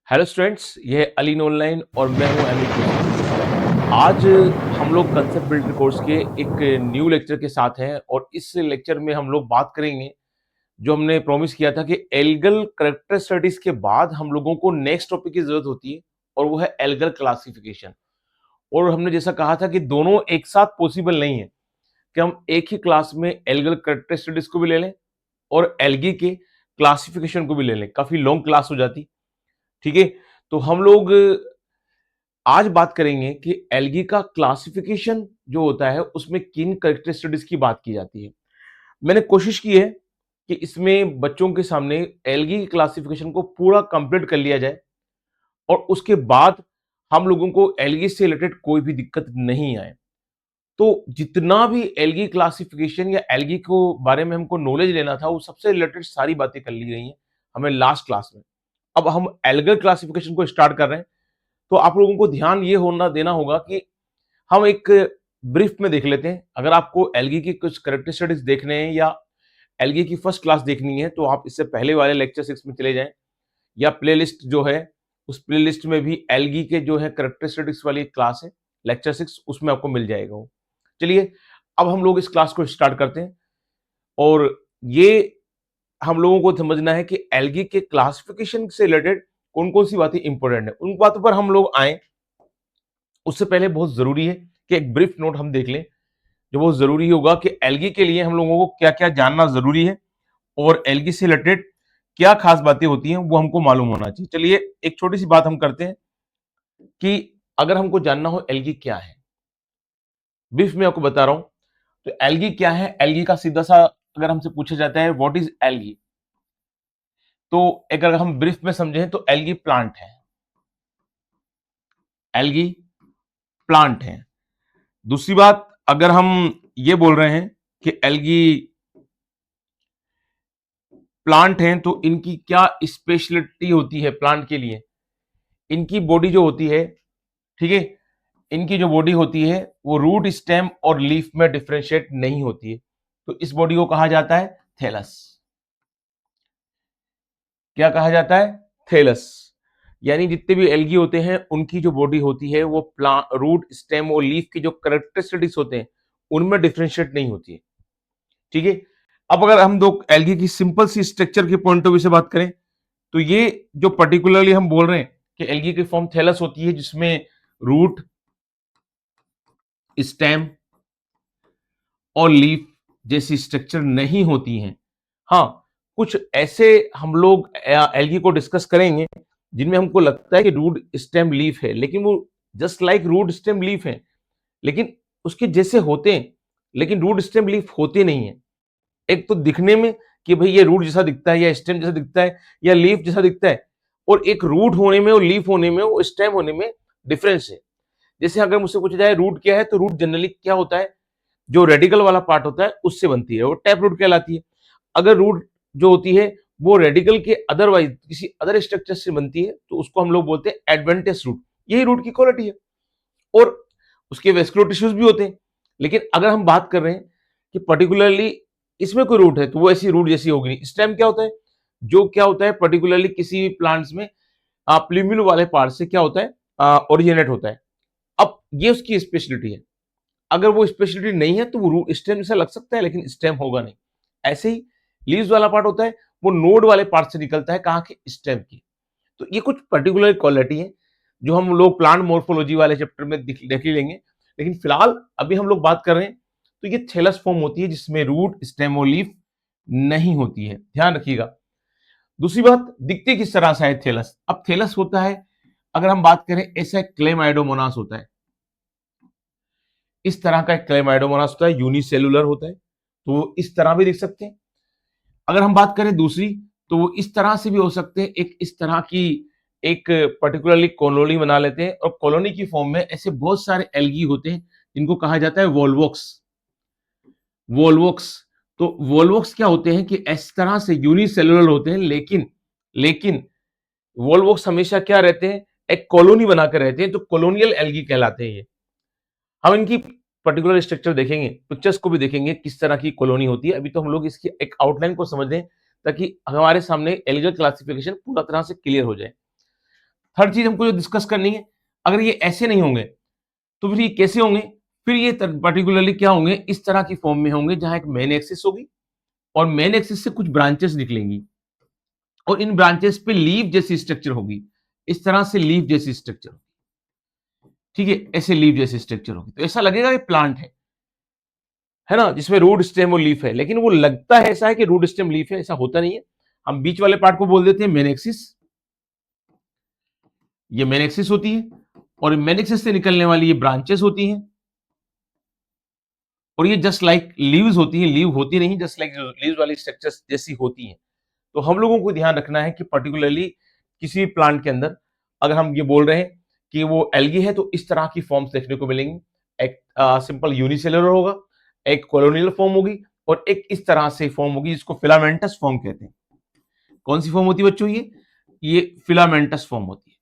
Hello students, ये है Aleen online और मैं हूं अमित जोशी। आज हम लोग कंसेप्ट बिल्डर कोर्स के एक न्यू लेक्चर के साथ हैं और इस लेक्चर में हम लोग बात करेंगे जो हमने प्रॉमिस किया था कि एल्गल करैक्टर स्टडीज के बाद हम लोगों को नेक्स्ट टॉपिक की जरूरत होती है और वो है एल्गल क्लासिफिकेशन। और हमने जैसा कहा था कि दोनों एक साथ पॉसिबल नहीं है कि हम एक ही क्लास में एल्गल करैक्टर स्टडीज को भी ले लें और एल्गी के क्लासिफिकेशन को भी ले लें, काफी लॉन्ग क्लास हो जाती। ठीक है, तो हम लोग आज बात करेंगे कि एल्गी का क्लासिफिकेशन जो होता है उसमें किन कैरेक्टरिस्टिक्स की बात की जाती है। मैंने कोशिश की है कि इसमें बच्चों के सामने एल्गी की क्लासिफिकेशन को पूरा कंप्लीट कर लिया जाए और उसके बाद हम लोगों को एल्गी से रिलेटेड कोई भी दिक्कत नहीं आए। तो जितना भी एल्गी क्लासिफिकेशन या एल्गी को बारे में हमको नॉलेज लेना था वो सबसे रिलेटेड सारी बातें कर ली गई हैं हमें लास्ट क्लास में। अब हम एल्गल क्लासिफिकेशन को स्टार्ट कर रहे हैं, तो आप लोगों को ध्यान ये होना देना होगा कि हम एक ब्रीफ में देख लेते हैं। अगर आपको एल्गी की कुछ कैरेक्टरिस्टिक्स देखने हैं या एल्गी की फर्स्ट क्लास देखनी है तो आप इससे पहले वाले लेक्चर 6 में चले जाएं या प्लेलिस्ट जो है उस प्लेलिस्ट में भी एल्गी के जो है कैरेक्टरिस्टिक्स वाली एक क्लास है, लेक्चर 6 उसमें आपको मिल जाएगा वो। चलिए अब हम लोग इस क्लास को स्टार्ट करते हैं और ये हम लोगों को समझना है कि एल्गी के क्लासिफिकेशन से रिलेटेड कौन कौन सी बातें इंपॉर्टेंट है, उन बातों पर हम लोग आए। उससे पहले बहुत जरूरी है कि एक ब्रीफ नोट हम देख लें जो बहुत जरूरी होगा कि एल्गी के लिए हम लोगों को क्या क्या जानना जरूरी है और एल्गी से रिलेटेड क्या खास बातें होती हैं वो हमको मालूम होना चाहिए। चलिए एक छोटी सी बात हम करते हैं कि अगर हमको जानना हो एल्गी क्या है, ब्रीफ में आपको बता रहा हूं। तो एल्गी क्या है, एल्गी का सीधा सा अगर हमसे पूछा जाता है व्हाट इज एल्गी, तो एक अगर हम ब्रीफ में समझें तो एल्गी प्लांट है। एल्गी प्लांट है। दूसरी बात, अगर हम ये बोल रहे हैं कि एल्गी प्लांट हैं तो इनकी क्या स्पेशलिटी होती है प्लांट के लिए, इनकी बॉडी जो होती है, ठीक है, इनकी जो बॉडी होती है वो रूट स्टेम और लीफ में डिफरेंशिएट नहीं होती है। तो इस बॉडी को कहा जाता है थैलस। क्या कहा जाता है? थैलस। यानी जितने भी एल्गी होते हैं उनकी जो बॉडी होती है वो प्लांट रूट स्टेम और लीफ की जो कैरेक्टरिस्टिक्स होते हैं उनमें डिफरेंशिएट नहीं होती है। ठीक है, अब अगर हम दो एल्गी की सिंपल सी स्ट्रक्चर के पॉइंट ऑफ व्यू से बात करें तो ये जो पर्टिकुलरली हम बोल रहे हैं कि एल्गी की फॉर्म थैलस होती है जिसमें रूट स्टेम और लीफ जैसी स्ट्रक्चर नहीं होती हैं। हाँ, कुछ ऐसे हम लोग एल्गी को डिस्कस करेंगे जिनमें हमको लगता है कि रूट स्टेम लीफ है, लेकिन वो just like root stem leaf है, लेकिन उसके जैसे होते हैं, लेकिन रूट स्टेम लीफ होते नहीं है। एक तो दिखने में कि भाई ये रूट जैसा दिखता है या स्टेम जैसा दिखता है या लीफ जैसा दिखता है, और एक रूट होने में और लीफ होने में और स्टेम होने में डिफरेंस है। जैसे अगर मुझसे पूछा जाए रूट क्या है, तो रूट जनरली क्या होता है, जो रेडिकल वाला पार्ट होता है उससे बनती है, वो टैप रूट कहलाती है। अगर रूट जो होती है वो रेडिकल के अदरवाइज किसी अदर स्ट्रक्चर से बनती है तो उसको हम लोग बोलते हैं एडवेंटेज रूट। यही रूट की क्वालिटी है। और उसके वेस्कुलर टिश्यूज भी होते हैं। लेकिन अगर हम बात कर रहे हैं कि पर्टिकुलरली इसमें कोई रूट है तो वो ऐसी रूट जैसी होगी नहीं। स्टेम क्या होता है, जो क्या होता है पर्टिकुलरली किसी भी प्लांट्स में प्लूम्यूल वाले पार्ट से क्या होता है, ओरिजिनेट होता है। अब ये उसकी स्पेशलिटी है। अगर वो स्पेशलिटी नहीं है तो वो रूट स्टेम जैसा लग सकता है लेकिन स्टेम होगा नहीं। ऐसे ही लीव्स वाला पार्ट होता है, वो नोड वाले पार्ट से निकलता है, कहाँ के, स्टेम की। तो ये कुछ पर्टिकुलर क्वालिटी है जो हम लोग प्लांट मोर्फोलॉजी वाले चैप्टर में देख ही लेंगे। लेकिन फिलहाल अभी हम लोग बात कर रहे हैं तो ये थैलस फॉर्म होती है जिसमें रूट स्टेम और लीफ नहीं होती है, ध्यान रखिएगा। दूसरी बात, दिखती किस तरह से है थैलस। अब थैलस होता है, अगर हम बात करें, ऐसा क्लेमाइडोमोनास होता है। इस तरह का एक क्लेमाइडोमोनास होता है, यूनिसेलुलर होता है, तो इस तरह भी देख सकते हैं। अगर हम बात करें दूसरी, तो वो इस तरह से भी हो सकते हैं, एक इस तरह की एक पर्टिकुलरली कॉलोनी बना लेते हैं, और कॉलोनी की फॉर्म में ऐसे बहुत सारे एल्गी होते हैं जिनको कहा जाता है वोल्वोक्स। वोल्वोक्स, तो वोल्वोक्स क्या होते हैं कि इस तरह से यूनिसेलुलर होते हैं, लेकिन लेकिन वोल्वोक्स हमेशा क्या रहते हैं, एक कॉलोनी बनाकर रहते हैं, तो कॉलोनियल एल्गी कहलाते हैं ये। हम इनकी पर्टिकुलर स्ट्रक्चर देखेंगे, पिक्चर्स को भी देखेंगे किस तरह की कॉलोनी होती है। अभी तो हम लोग इसकी एक आउटलाइन को समझ लें ताकि हमारे सामने एल्गल क्लासिफिकेशन पूरा तरह से क्लियर हो जाए। हर चीज हमको जो डिस्कस करनी है, अगर ये ऐसे नहीं होंगे तो फिर ये कैसे होंगे? फिर ये पर्टिकुलरली क्या होंगे? इस तरह की फॉर्म में होंगे जहां एक मेन एक्सिस होगी और मेन एक्सिस से कुछ ब्रांचेस निकलेंगी और इन ब्रांचेस पे लीफ जैसी स्ट्रक्चर होगी। इस तरह से लीफ जैसी स्ट्रक्चर होगी, ठीक है, ऐसे लीफ जैसी स्ट्रक्चर होगी, तो ऐसा लगेगा ये प्लांट है ना, जिसमें रूट स्टेम और लीफ है, लेकिन वो लगता है ऐसा है कि रूट स्टेम लीफ है, ऐसा होता नहीं है। हम बीच वाले पार्ट को बोल देते हैं मेन एक्सिस, ये मेन एक्सिस होती है और मेन एक्सिस से निकलने वाली ये ब्रांचेस होती हैं और ये जस्ट लाइक लीव्स होती हैं, लीव होती नहीं, जस्ट लाइक लीव्स वाली स्ट्रक्चर्स जैसी होती हैं। तो हम लोगों को ध्यान रखना है कि पर्टिकुलरली किसी प्लांट के अंदर अगर हम ये बोल रहे हैं कि वो एल्गी है तो इस तरह की फॉर्म्स देखने को मिलेंगी। एक सिंपल यूनिसेलुलर होगा, एक कॉलोनियल फॉर्म होगी और एक इस तरह से फॉर्म होगी जिसको फिलामेंटस फॉर्म कहते हैं। कौन सी फॉर्म होती है बच्चों? ये फिलामेंटस फॉर्म होती है।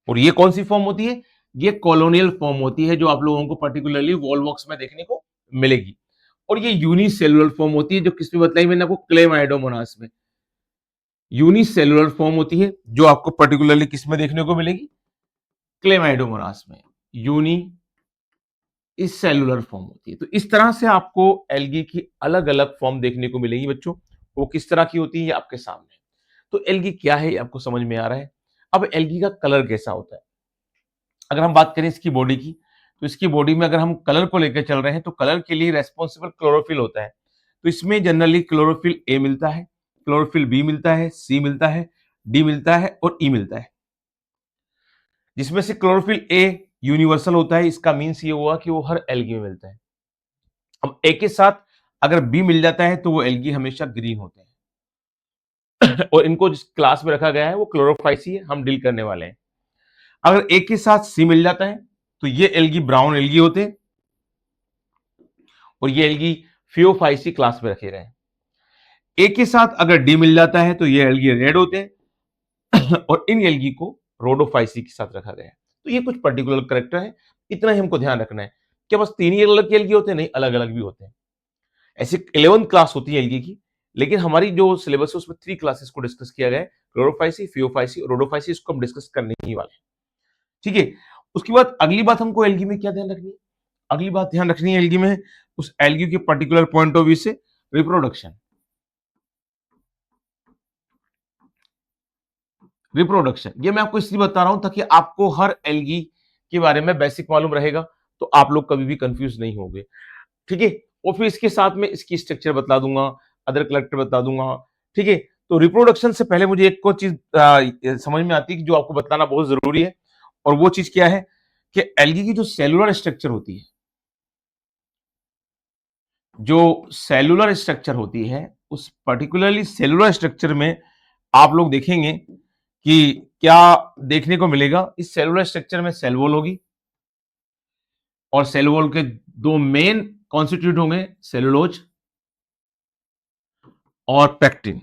और ये कौन सी फॉर्म होती है? ये कॉलोनियल फॉर्म होती है जो आप लोगों को पर्टिकुलरली वॉलवॉक्स में देखने को मिलेगी। और ये यूनिसेलुलर फॉर्म होती है जो किसमें बताई मैंने आपको? क्लेमाइडोमोनास में। यूनिसेलुलर फॉर्म होती है जो आपको पर्टिकुलरली किसमें देखने को मिलेगी? क्लेमाइडोमोनास में। यूनी इस सेलुलर फॉर्म होती है। तो इस तरह से आपको एल्गी की अलग अलग फॉर्म देखने को मिलेगी बच्चों। वो किस तरह की होती है ये आपके सामने। तो एल्गी क्या है ये आपको समझ में आ रहा है। अब एल्गी का कलर कैसा होता है? अगर हम बात करें इसकी बॉडी की, तो इसकी बॉडी में अगर हम कलर को लेकर चल रहे हैं तो कलर के लिए रेस्पॉन्सिबल क्लोरोफिल होता है। तो इसमें जनरली क्लोरोफिल ए मिलता है, क्लोरोफिल बी मिलता है, सी मिलता है, डी मिलता है और ई मिलता है। जिसमें से क्लोरोफिल ए यूनिवर्सल होता है, इसका मीन्स ये हुआ कि वो हर एल्गी में मिलता है। अब ए के साथ अगर बी मिल जाता है तो वो एल्गी हमेशा ग्रीन होते हैं और इनको जिस क्लास में रखा गया है वो क्लोरोफाइसी है, हम डील करने वाले हैं। अगर ए के साथ सी मिल जाता है तो ये एल्गी ब्राउन एल्गी होते हैं और ये एल्गी फियोफाइसी क्लास में रखे गए। ए के साथ अगर डी मिल जाता है तो ये एल्गी रेड होते हैं और इन एल्गी को रोडोफाइसी के साथ रखा गया है। तो ये कुछ पर्टिकुलर करेक्टर है, इतना ही हमको ध्यान रखना है। क्या बस तीन ही अलग एल्गी होते हैं? नहीं, अलग अलग भी होते हैं। ऐसे 11 क्लास होती है एल्गी की, लेकिन हमारी जो सिलेबस है उसमें 3 क्लासेस को डिस्कस किया गया है, क्लोरोफाइसी, फियोफाइसी और रोडोफाइसी। इसको हम डिस्कस करने ही वाले हैं, ठीक है। उसके बाद अगली बात हमको एल्गी में क्या ध्यान रखनी है? अगली बात ध्यान रखनी है एल्गी में, उस एल्गी के पर्टिकुलर पॉइंट ऑफ व्यू से रिप्रोडक्शन। रिप्रोडक्शन ये मैं आपको इसलिए बता रहा हूं ताकि आपको हर एल्गी के बारे में बेसिक मालूम रहेगा, तो आप लोग कभी भी कंफ्यूज नहीं होंगे, ठीक है। और फिर इसके साथ में इसकी स्ट्रक्चर बता दूंगा, अदर कलेक्टर बता दूंगा, ठीक है। तो रिप्रोडक्शन से पहले मुझे एक और चीज समझ में आती है कि जो आपको बताना बहुत जरूरी है, और वो चीज क्या है कि एल्गी की जो सेलुलर स्ट्रक्चर होती है, जो सेलुलर स्ट्रक्चर होती है, उस पर्टिकुलरली सेलुलर स्ट्रक्चर में आप लोग देखेंगे कि क्या देखने को मिलेगा। इस सेलुलर स्ट्रक्चर में सेल वॉल होगी और सेल वॉल के दो मेन कॉन्स्टिट्यूट होंगे, सेलुलोज और पेक्टिन।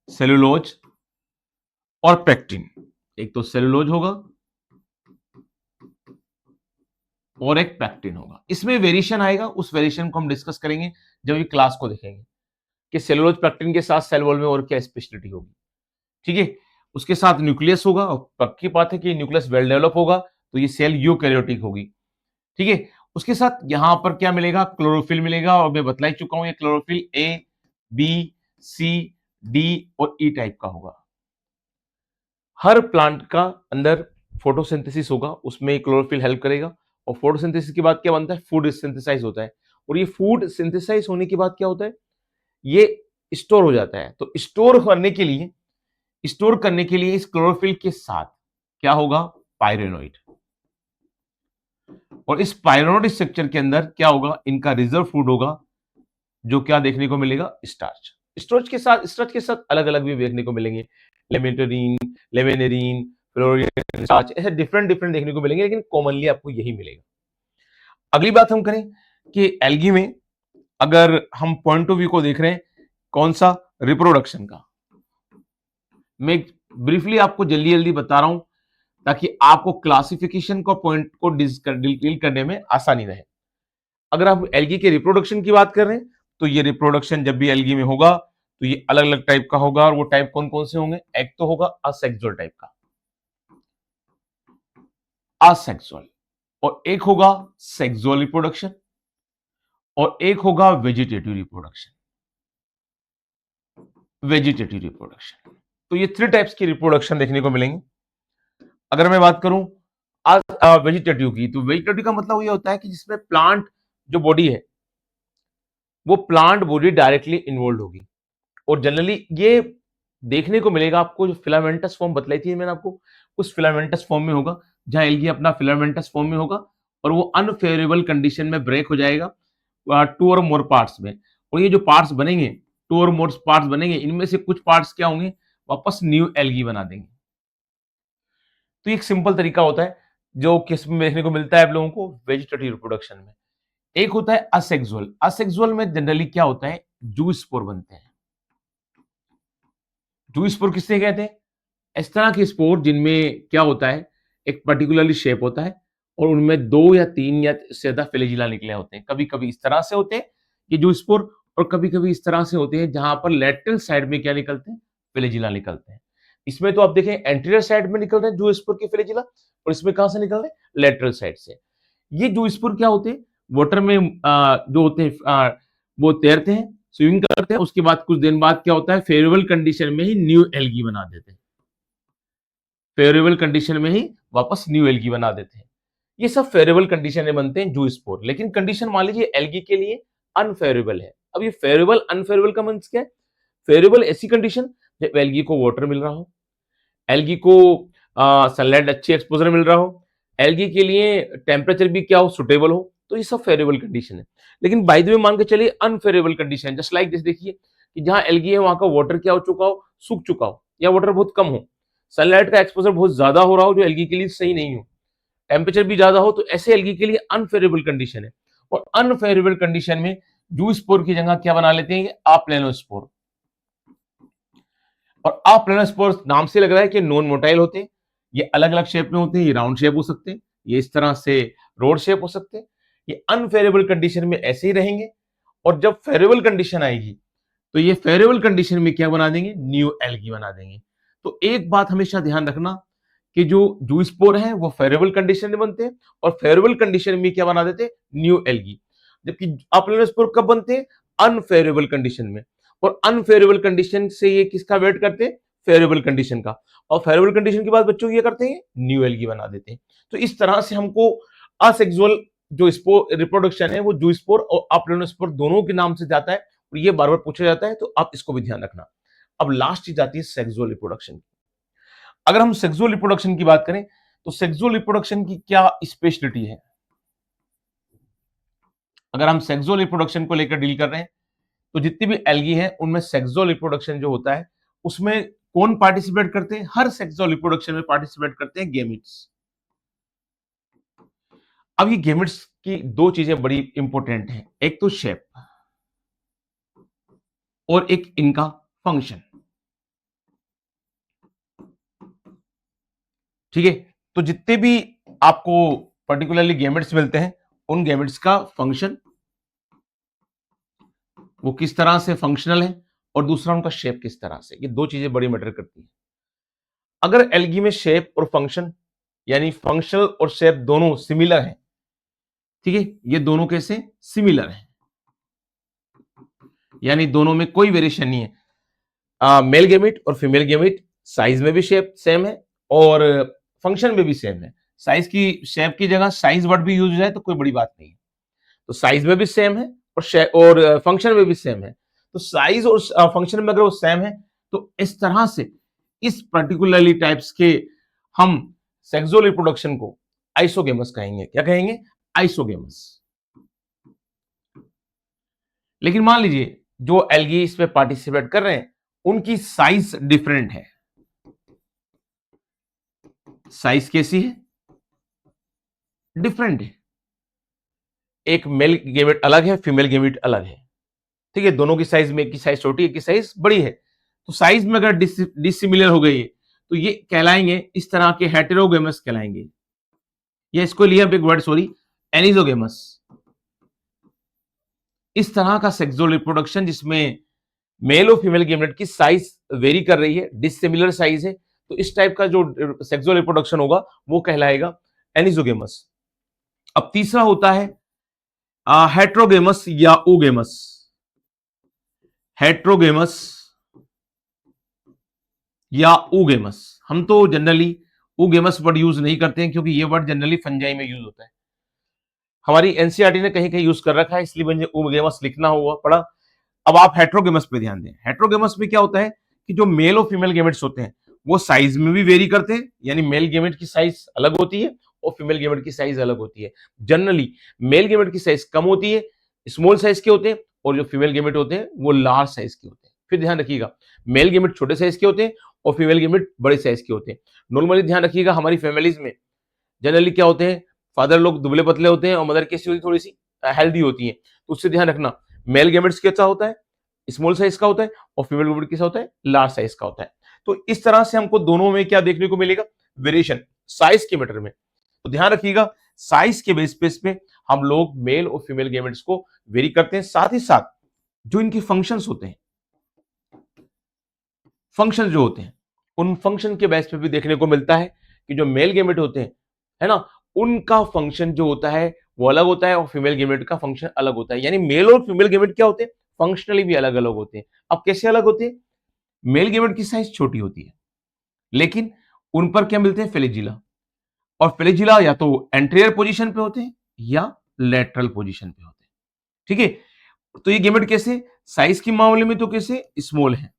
सेलुलोज और पेक्टिन, एक तो सेलुलोज होगा और एक पेक्टिन होगा। इसमें वेरिएशन आएगा, उस वेरिएशन को हम डिस्कस करेंगे जब ये क्लास को देखेंगे कि सेलुलोज पेक्टिन के साथ सेल वॉल में और क्या स्पेशलिटी होगी, ठीक है। उसके साथ न्यूक्लियस होगा और पक्की बात है कि न्यूक्लियस वेल डेवलप होगा तो ये सेल यूकैरियोटिक होगी, ठीक है। उसके साथ यहां पर क्या मिलेगा? क्लोरोफिल मिलेगा, और मैं बतला ही चुका हूं ये chlorophyll A, B, C, D और ई टाइप का होगा। हर प्लांट का अंदर फोटोसिंथेसिस होगा, उसमें क्लोरोफिल हेल्प करेगा। और फोटोसिंथेसिस के बाद क्या बनता है? फूड सिंथेसाइज होता है। और ये फूड सिंथेसाइज होने के बाद क्या होता है? ये स्टोर हो जाता है। तो स्टोर करने के लिए इस क्लोरोफिल के साथ क्या होगा? पायरेनोइड। और इस पायरेनोइड स्ट्रक्चर के अंदर क्या होगा? इनका रिजर्व फूड होगा, जो क्या देखने को मिलेगा? स्टार्च। स्टार्च के साथ अलग अलग भी देखने को मिलेंगे, लेमेटेरिन, लेवेनेरिन, फ्लोरीन स्टार्च, ऐसे डिफरेंट डिफरेंट देखने को मिलेंगे, लेकिन कॉमनली आपको यही मिलेगा। अगली बात हम करें कि एल्गी में अगर हम पॉइंट ऑफ व्यू को देख रहे हैं, कौन सा? रिप्रोडक्शन का। मैं ब्रीफली आपको जल्दी जल्दी बता रहा हूं ताकि आपको क्लासिफिकेशन का पॉइंट को डील करने में आसानी रहे। अगर आप एल्गी के रिप्रोडक्शन की बात कर रहे हैं तो ये रिप्रोडक्शन जब भी एल्गी में होगा तो ये अलग अलग टाइप का होगा, और वो टाइप कौन कौन से होंगे? एक तो होगा असेक्सुअल टाइप का, असेक्सुअल, और एक होगा सेक्सुअल रिप्रोडक्शन, और एक होगा वेजिटेटिव रिप्रोडक्शन। वेजिटेटिव रिप्रोडक्शन, तो ये 3 टाइप्स की रिप्रोडक्शन देखने को मिलेंगे। अगर मैं बात करूं वेजिटेटिव की, तो वेजिटेटिव का मतलब ये होता है कि जिसमें प्लांट जो बॉडी है वो प्लांट बॉडी डायरेक्टली इन्वॉल्व होगी, और जनरली ये देखने को मिलेगा आपको। जो फिलामेंटस फॉर्म बतलाई थी मैंने आपको, उस फिलामेंटस फॉर्म में होगा, जहां एल्गी अपना फिलामेंटस फॉर्म में होगा और वो अनफेवरेबल कंडीशन में ब्रेक हो जाएगा 2 और मोर पार्ट्स में। और ये जो पार्ट्स बनेंगे, 2 और मोर पार्ट्स बनेंगे, इनमें से कुछ पार्ट्स क्या होंगे, वापस न्यू एल्गी बना देंगे। तो एक सिंपल तरीका होता है जो किस में देखने को मिलता है आप लोगों को, वेजिटेटिव रिप्रोडक्शन में। एक होता है असेक्सुअल। असेक्सुअल में जनरली क्या होता है, जूस्पोर बनते हैं। जूस्पोर किससे कहते हैं, इस तरह के स्पोर जिनमें क्या होता है, एक पर्टिकुलरली शेप होता है और उनमें 2 या 3 या इससे ज्यादा फ्लैजिला निकले होते हैं। कभी कभी इस तरह से होते हैं ये जूस्पोर, और कभी कभी इस तरह से होते हैं जहां पर लेटरल साइड में क्या निकलते हैं, फ्लैजिला निकलते हैं। इसमें तो आप देखें एंटीरियर साइड में निकल रहे हैं जूस्पोर की फ्लैजिला, और इसमें कहां से निकल रहे हैं, लेटरल साइड से। ये जूस्पोर क्या होते हैं, वाटर में जो होते हैं वो तैरते हैं, स्विमिंग करते हैं, उसके बाद कुछ दिन बाद क्या होता है, फेवरेबल कंडीशन में ही न्यू एल्गी बना देते हैं। फेवरेबल कंडीशन में ही वापस न्यू एल्गी बना देते हैं। ये सब फेवरेबल कंडीशन में बनते हैं जूस्पोर। लेकिन कंडीशन मान लीजिए एल्गी के लिए अनफेवरेबल है। अब ये फेवरेबल अनफेवरेबल का मींस क्या है, फेवरेबल ऐसी कंडीशन जब एल्गी को वाटर मिल रहा हो, एल्गी को सनलाइट अच्छी एक्सपोजर मिल रहा हो, एल्गी के लिए टेम्परेचर भी क्या हो, सुटेबल हो, तो ये सब फेवरेबल कंडीशन है। लेकिन बाय द वे मान के चलिए अनफेवरेबल कंडीशन, जस्ट लाइक जैसे देखिए कि जहां एल्गी है वहां का वाटर क्या हो चुका हो, सूख चुका हो, या वाटर बहुत कम हो, सनलाइट का एक्सपोजर बहुत ज्यादा हो रहा हो जो एल्गी के लिए सही नहीं हो, टेम्परेचर भी ज्यादा हो, तो ऐसे एल्गी के लिए अनफेवरेबल कंडीशन है। और अनफेवरेबल कंडीशन में जूस्पोर की जगह क्या बना लेते हैं, अप्लेनोस्पोर। और अप्लेनोस्पोर नाम से लग रहा है कि नॉन मोटाइल होते हैं, ये अलग अलग शेप में होते हैं, ये राउंड शेप हो सकते हैं, ये इस तरह से रोड शेप हो सकते हैं। ये अनफेवरेबल कंडीशन में ऐसे ही रहेंगे, और जब फेवरेबल कंडीशन आएगी तो ये फेवरेबल कंडीशन में क्या बना देंगे, न्यू एल्गी बना देंगे। तो एक बात हमेशा ध्यान रखना कि जो जूस्पोर है वो फेवरेबल कंडीशन में बनते हैं, और फेवरेबल कंडीशन में क्या बना देते हैं, न्यू एल्गी। जबकि अप्लेनोस्पोर कब बनते हैं, अनफेवरेबल कंडीशन में। और अनफेवरेबल कंडीशन से ये किसका वेट करते हैं, फेवरेबल कंडीशन का। और फेवरेबल कंडीशन के बाद बच्चों ये करते हैं, न्यू एल्गी बना देते हैं। तो इस तरह से हमको असेक्सुअल जो स्पोर रिप्रोडक्शन है वो जूस्पोर और अप्लेनोस्पोर दोनों के नाम से जाता है, और ये बार बार पूछा जाता है, तो आप इसको भी ध्यान रखना। अब लास्ट चीज आती है सेक्सुअल रिप्रोडक्शन। अगर हम सेक्सुअल रिप्रोडक्शन की बात करें तो सेक्सुअल रिप्रोडक्शन की क्या स्पेशलिटी है। अगर हम सेक्सुअल रिप्रोडक्शन को लेकर डील कर रहे हैं तो जितनी भी एल्गी है उनमें सेक्सुअल रिप्रोडक्शन जो होता है उसमें कौन पार्टिसिपेट करते हैं, हर सेक्सुअल रिप्रोडक्शन में पार्टिसिपेट करते हैं गेमिट्स। अब ये गेमिट्स की 2 चीजें बड़ी इंपॉर्टेंट हैं, एक तो शेप और एक इनका फंक्शन। ठीक है, तो जितने भी आपको पर्टिकुलरली गेमेट्स मिलते हैं उन गेमेट्स का फंक्शन वो किस तरह से फंक्शनल है, और दूसरा उनका शेप किस तरह से, ये 2 चीजें बड़ी मैटर करती हैं। अगर एल्गी में शेप और फंक्शन यानी फंक्शनल और शेप दोनों सिमिलर हैं, ठीक है, ये दोनों कैसे सिमिलर हैं, यानी दोनों में कोई वेरिएशन नहीं है। मेल गेमिट और फीमेल गेमिट साइज में भी शेप सेम है और फंक्शन में भी सेम है। साइज की शेप की जगह साइज वर्ड भी यूज हो जाए तो कोई बड़ी बात नहीं है। तो साइज में भी सेम है और फंक्शन में भी सेम है। तो साइज और फंक्शन में अगर वो सेम है तो इस तरह से इस पर्टिकुलरली टाइप्स के हम सेक्सुअल रिप्रोडक्शन को आइसोगेमस कहेंगे। क्या कहेंगे, आइसोगेमस। लेकिन मान लीजिए जो एल्गी इसमें पार्टिसिपेट कर रहे हैं उनकी साइज डिफरेंट है। साइज कैसी है, डिफरेंट है। एक मेल गेमेट अलग है, फीमेल गेमेट अलग है। ठीक है, दोनों की साइज में, एक की साइज छोटी, एक की साइज बड़ी है। तो साइज में अगर डिसिमिलर हो गई है तो ये कहलाएंगे इस तरह के हेटेरोगेमस कहलाएंगे। ये इसको लिया एक वर्ड, सॉरी, एनिजोगेमस। इस तरह का सेक्सुअल रिप्रोडक्शन जिसमें मेल और फीमेल गेमेट की साइज वेरी कर रही है, डिसिमिलर साइज है, तो इस टाइप का जो सेक्सुअल रिप्रोडक्शन होगा वो कहलाएगा एनिजोगेमस। अब तीसरा होता है हेट्रोगेमस या ओगेमस। हेट्रोगेमस या ओगेमस। हम तो जनरली ओगेमस वर्ड यूज नहीं करते हैं क्योंकि ये वर्ड जनरली फंजाई में यूज होता है। हमारी एनसीईआरटी ने कहीं कहीं यूज कर रखा है, इसलिए मुझे ओगेमस लिखना हुआ पड़ा। अब आप हेट्रोगेमस पे ध्यान दें। हेट्रोगेमस में क्या होता है कि जो मेल और फीमेल गेमेट्स होते हैं वो साइज में भी वेरी करते हैं, यानी मेल गेमेट की साइज अलग होती है और फीमेल गेमेट की साइज अलग होती है। जनरली मेल गेमेट की साइज कम होती है, स्मॉल साइज के होते हैं, और जो फीमेल गेमेट होते हैं वो लार्ज साइज के होते हैं। फिर ध्यान रखिएगा, मेल गेमेट छोटे साइज के होते हैं और फीमेल गेमेट बड़े साइज के होते हैं। नॉर्मली ध्यान रखिएगा, हमारी फैमिलीज में जनरली क्या होते हैं, फादर लोग दुबले पतले होते हैं और मदर कैसी होती है, थोड़ी सी हेल्दी होती है। तो उससे ध्यान रखना, मेल गेमेट्स कैसा होता है, स्मॉल साइज का होता है, और फीमेल गेमेट कैसा होता है, लार्ज साइज का होता है। तो इस तरह से हमको दोनों में क्या देखने को मिलेगा, वेरिएशन साइज के मैटर में। तो ध्यान रखिएगा, साइज के बेस पे हम लोग मेल और फीमेल गेमेट्स को वेरी करते हैं। साथ ही साथ जो इनके फंक्शंस होते हैं, फंक्शन जो होते हैं, उन फंक्शन के बेस पे भी देखने को मिलता है कि जो मेल गेमेट होते हैं, है ना, उनका फंक्शन जो होता है वो अलग होता है और फीमेल गेमेट का फंक्शन अलग होता है। यानी मेल और फीमेल गेमेट क्या होते हैं, फंक्शनली भी अलग अलग होते हैं। अब कैसे अलग होते हैं, मेल गेमेट की साइज छोटी होती है, लेकिन उन पर क्या मिलते हैं, फ्लैजिला। और फ्लैजिला या तो एंटीरियर पोजीशन पे होते हैं या लेटरल पोजीशन पे होते हैं। ठीक है, तो ये गेमेट कैसे, साइज के मामले में तो कैसे स्मॉल है,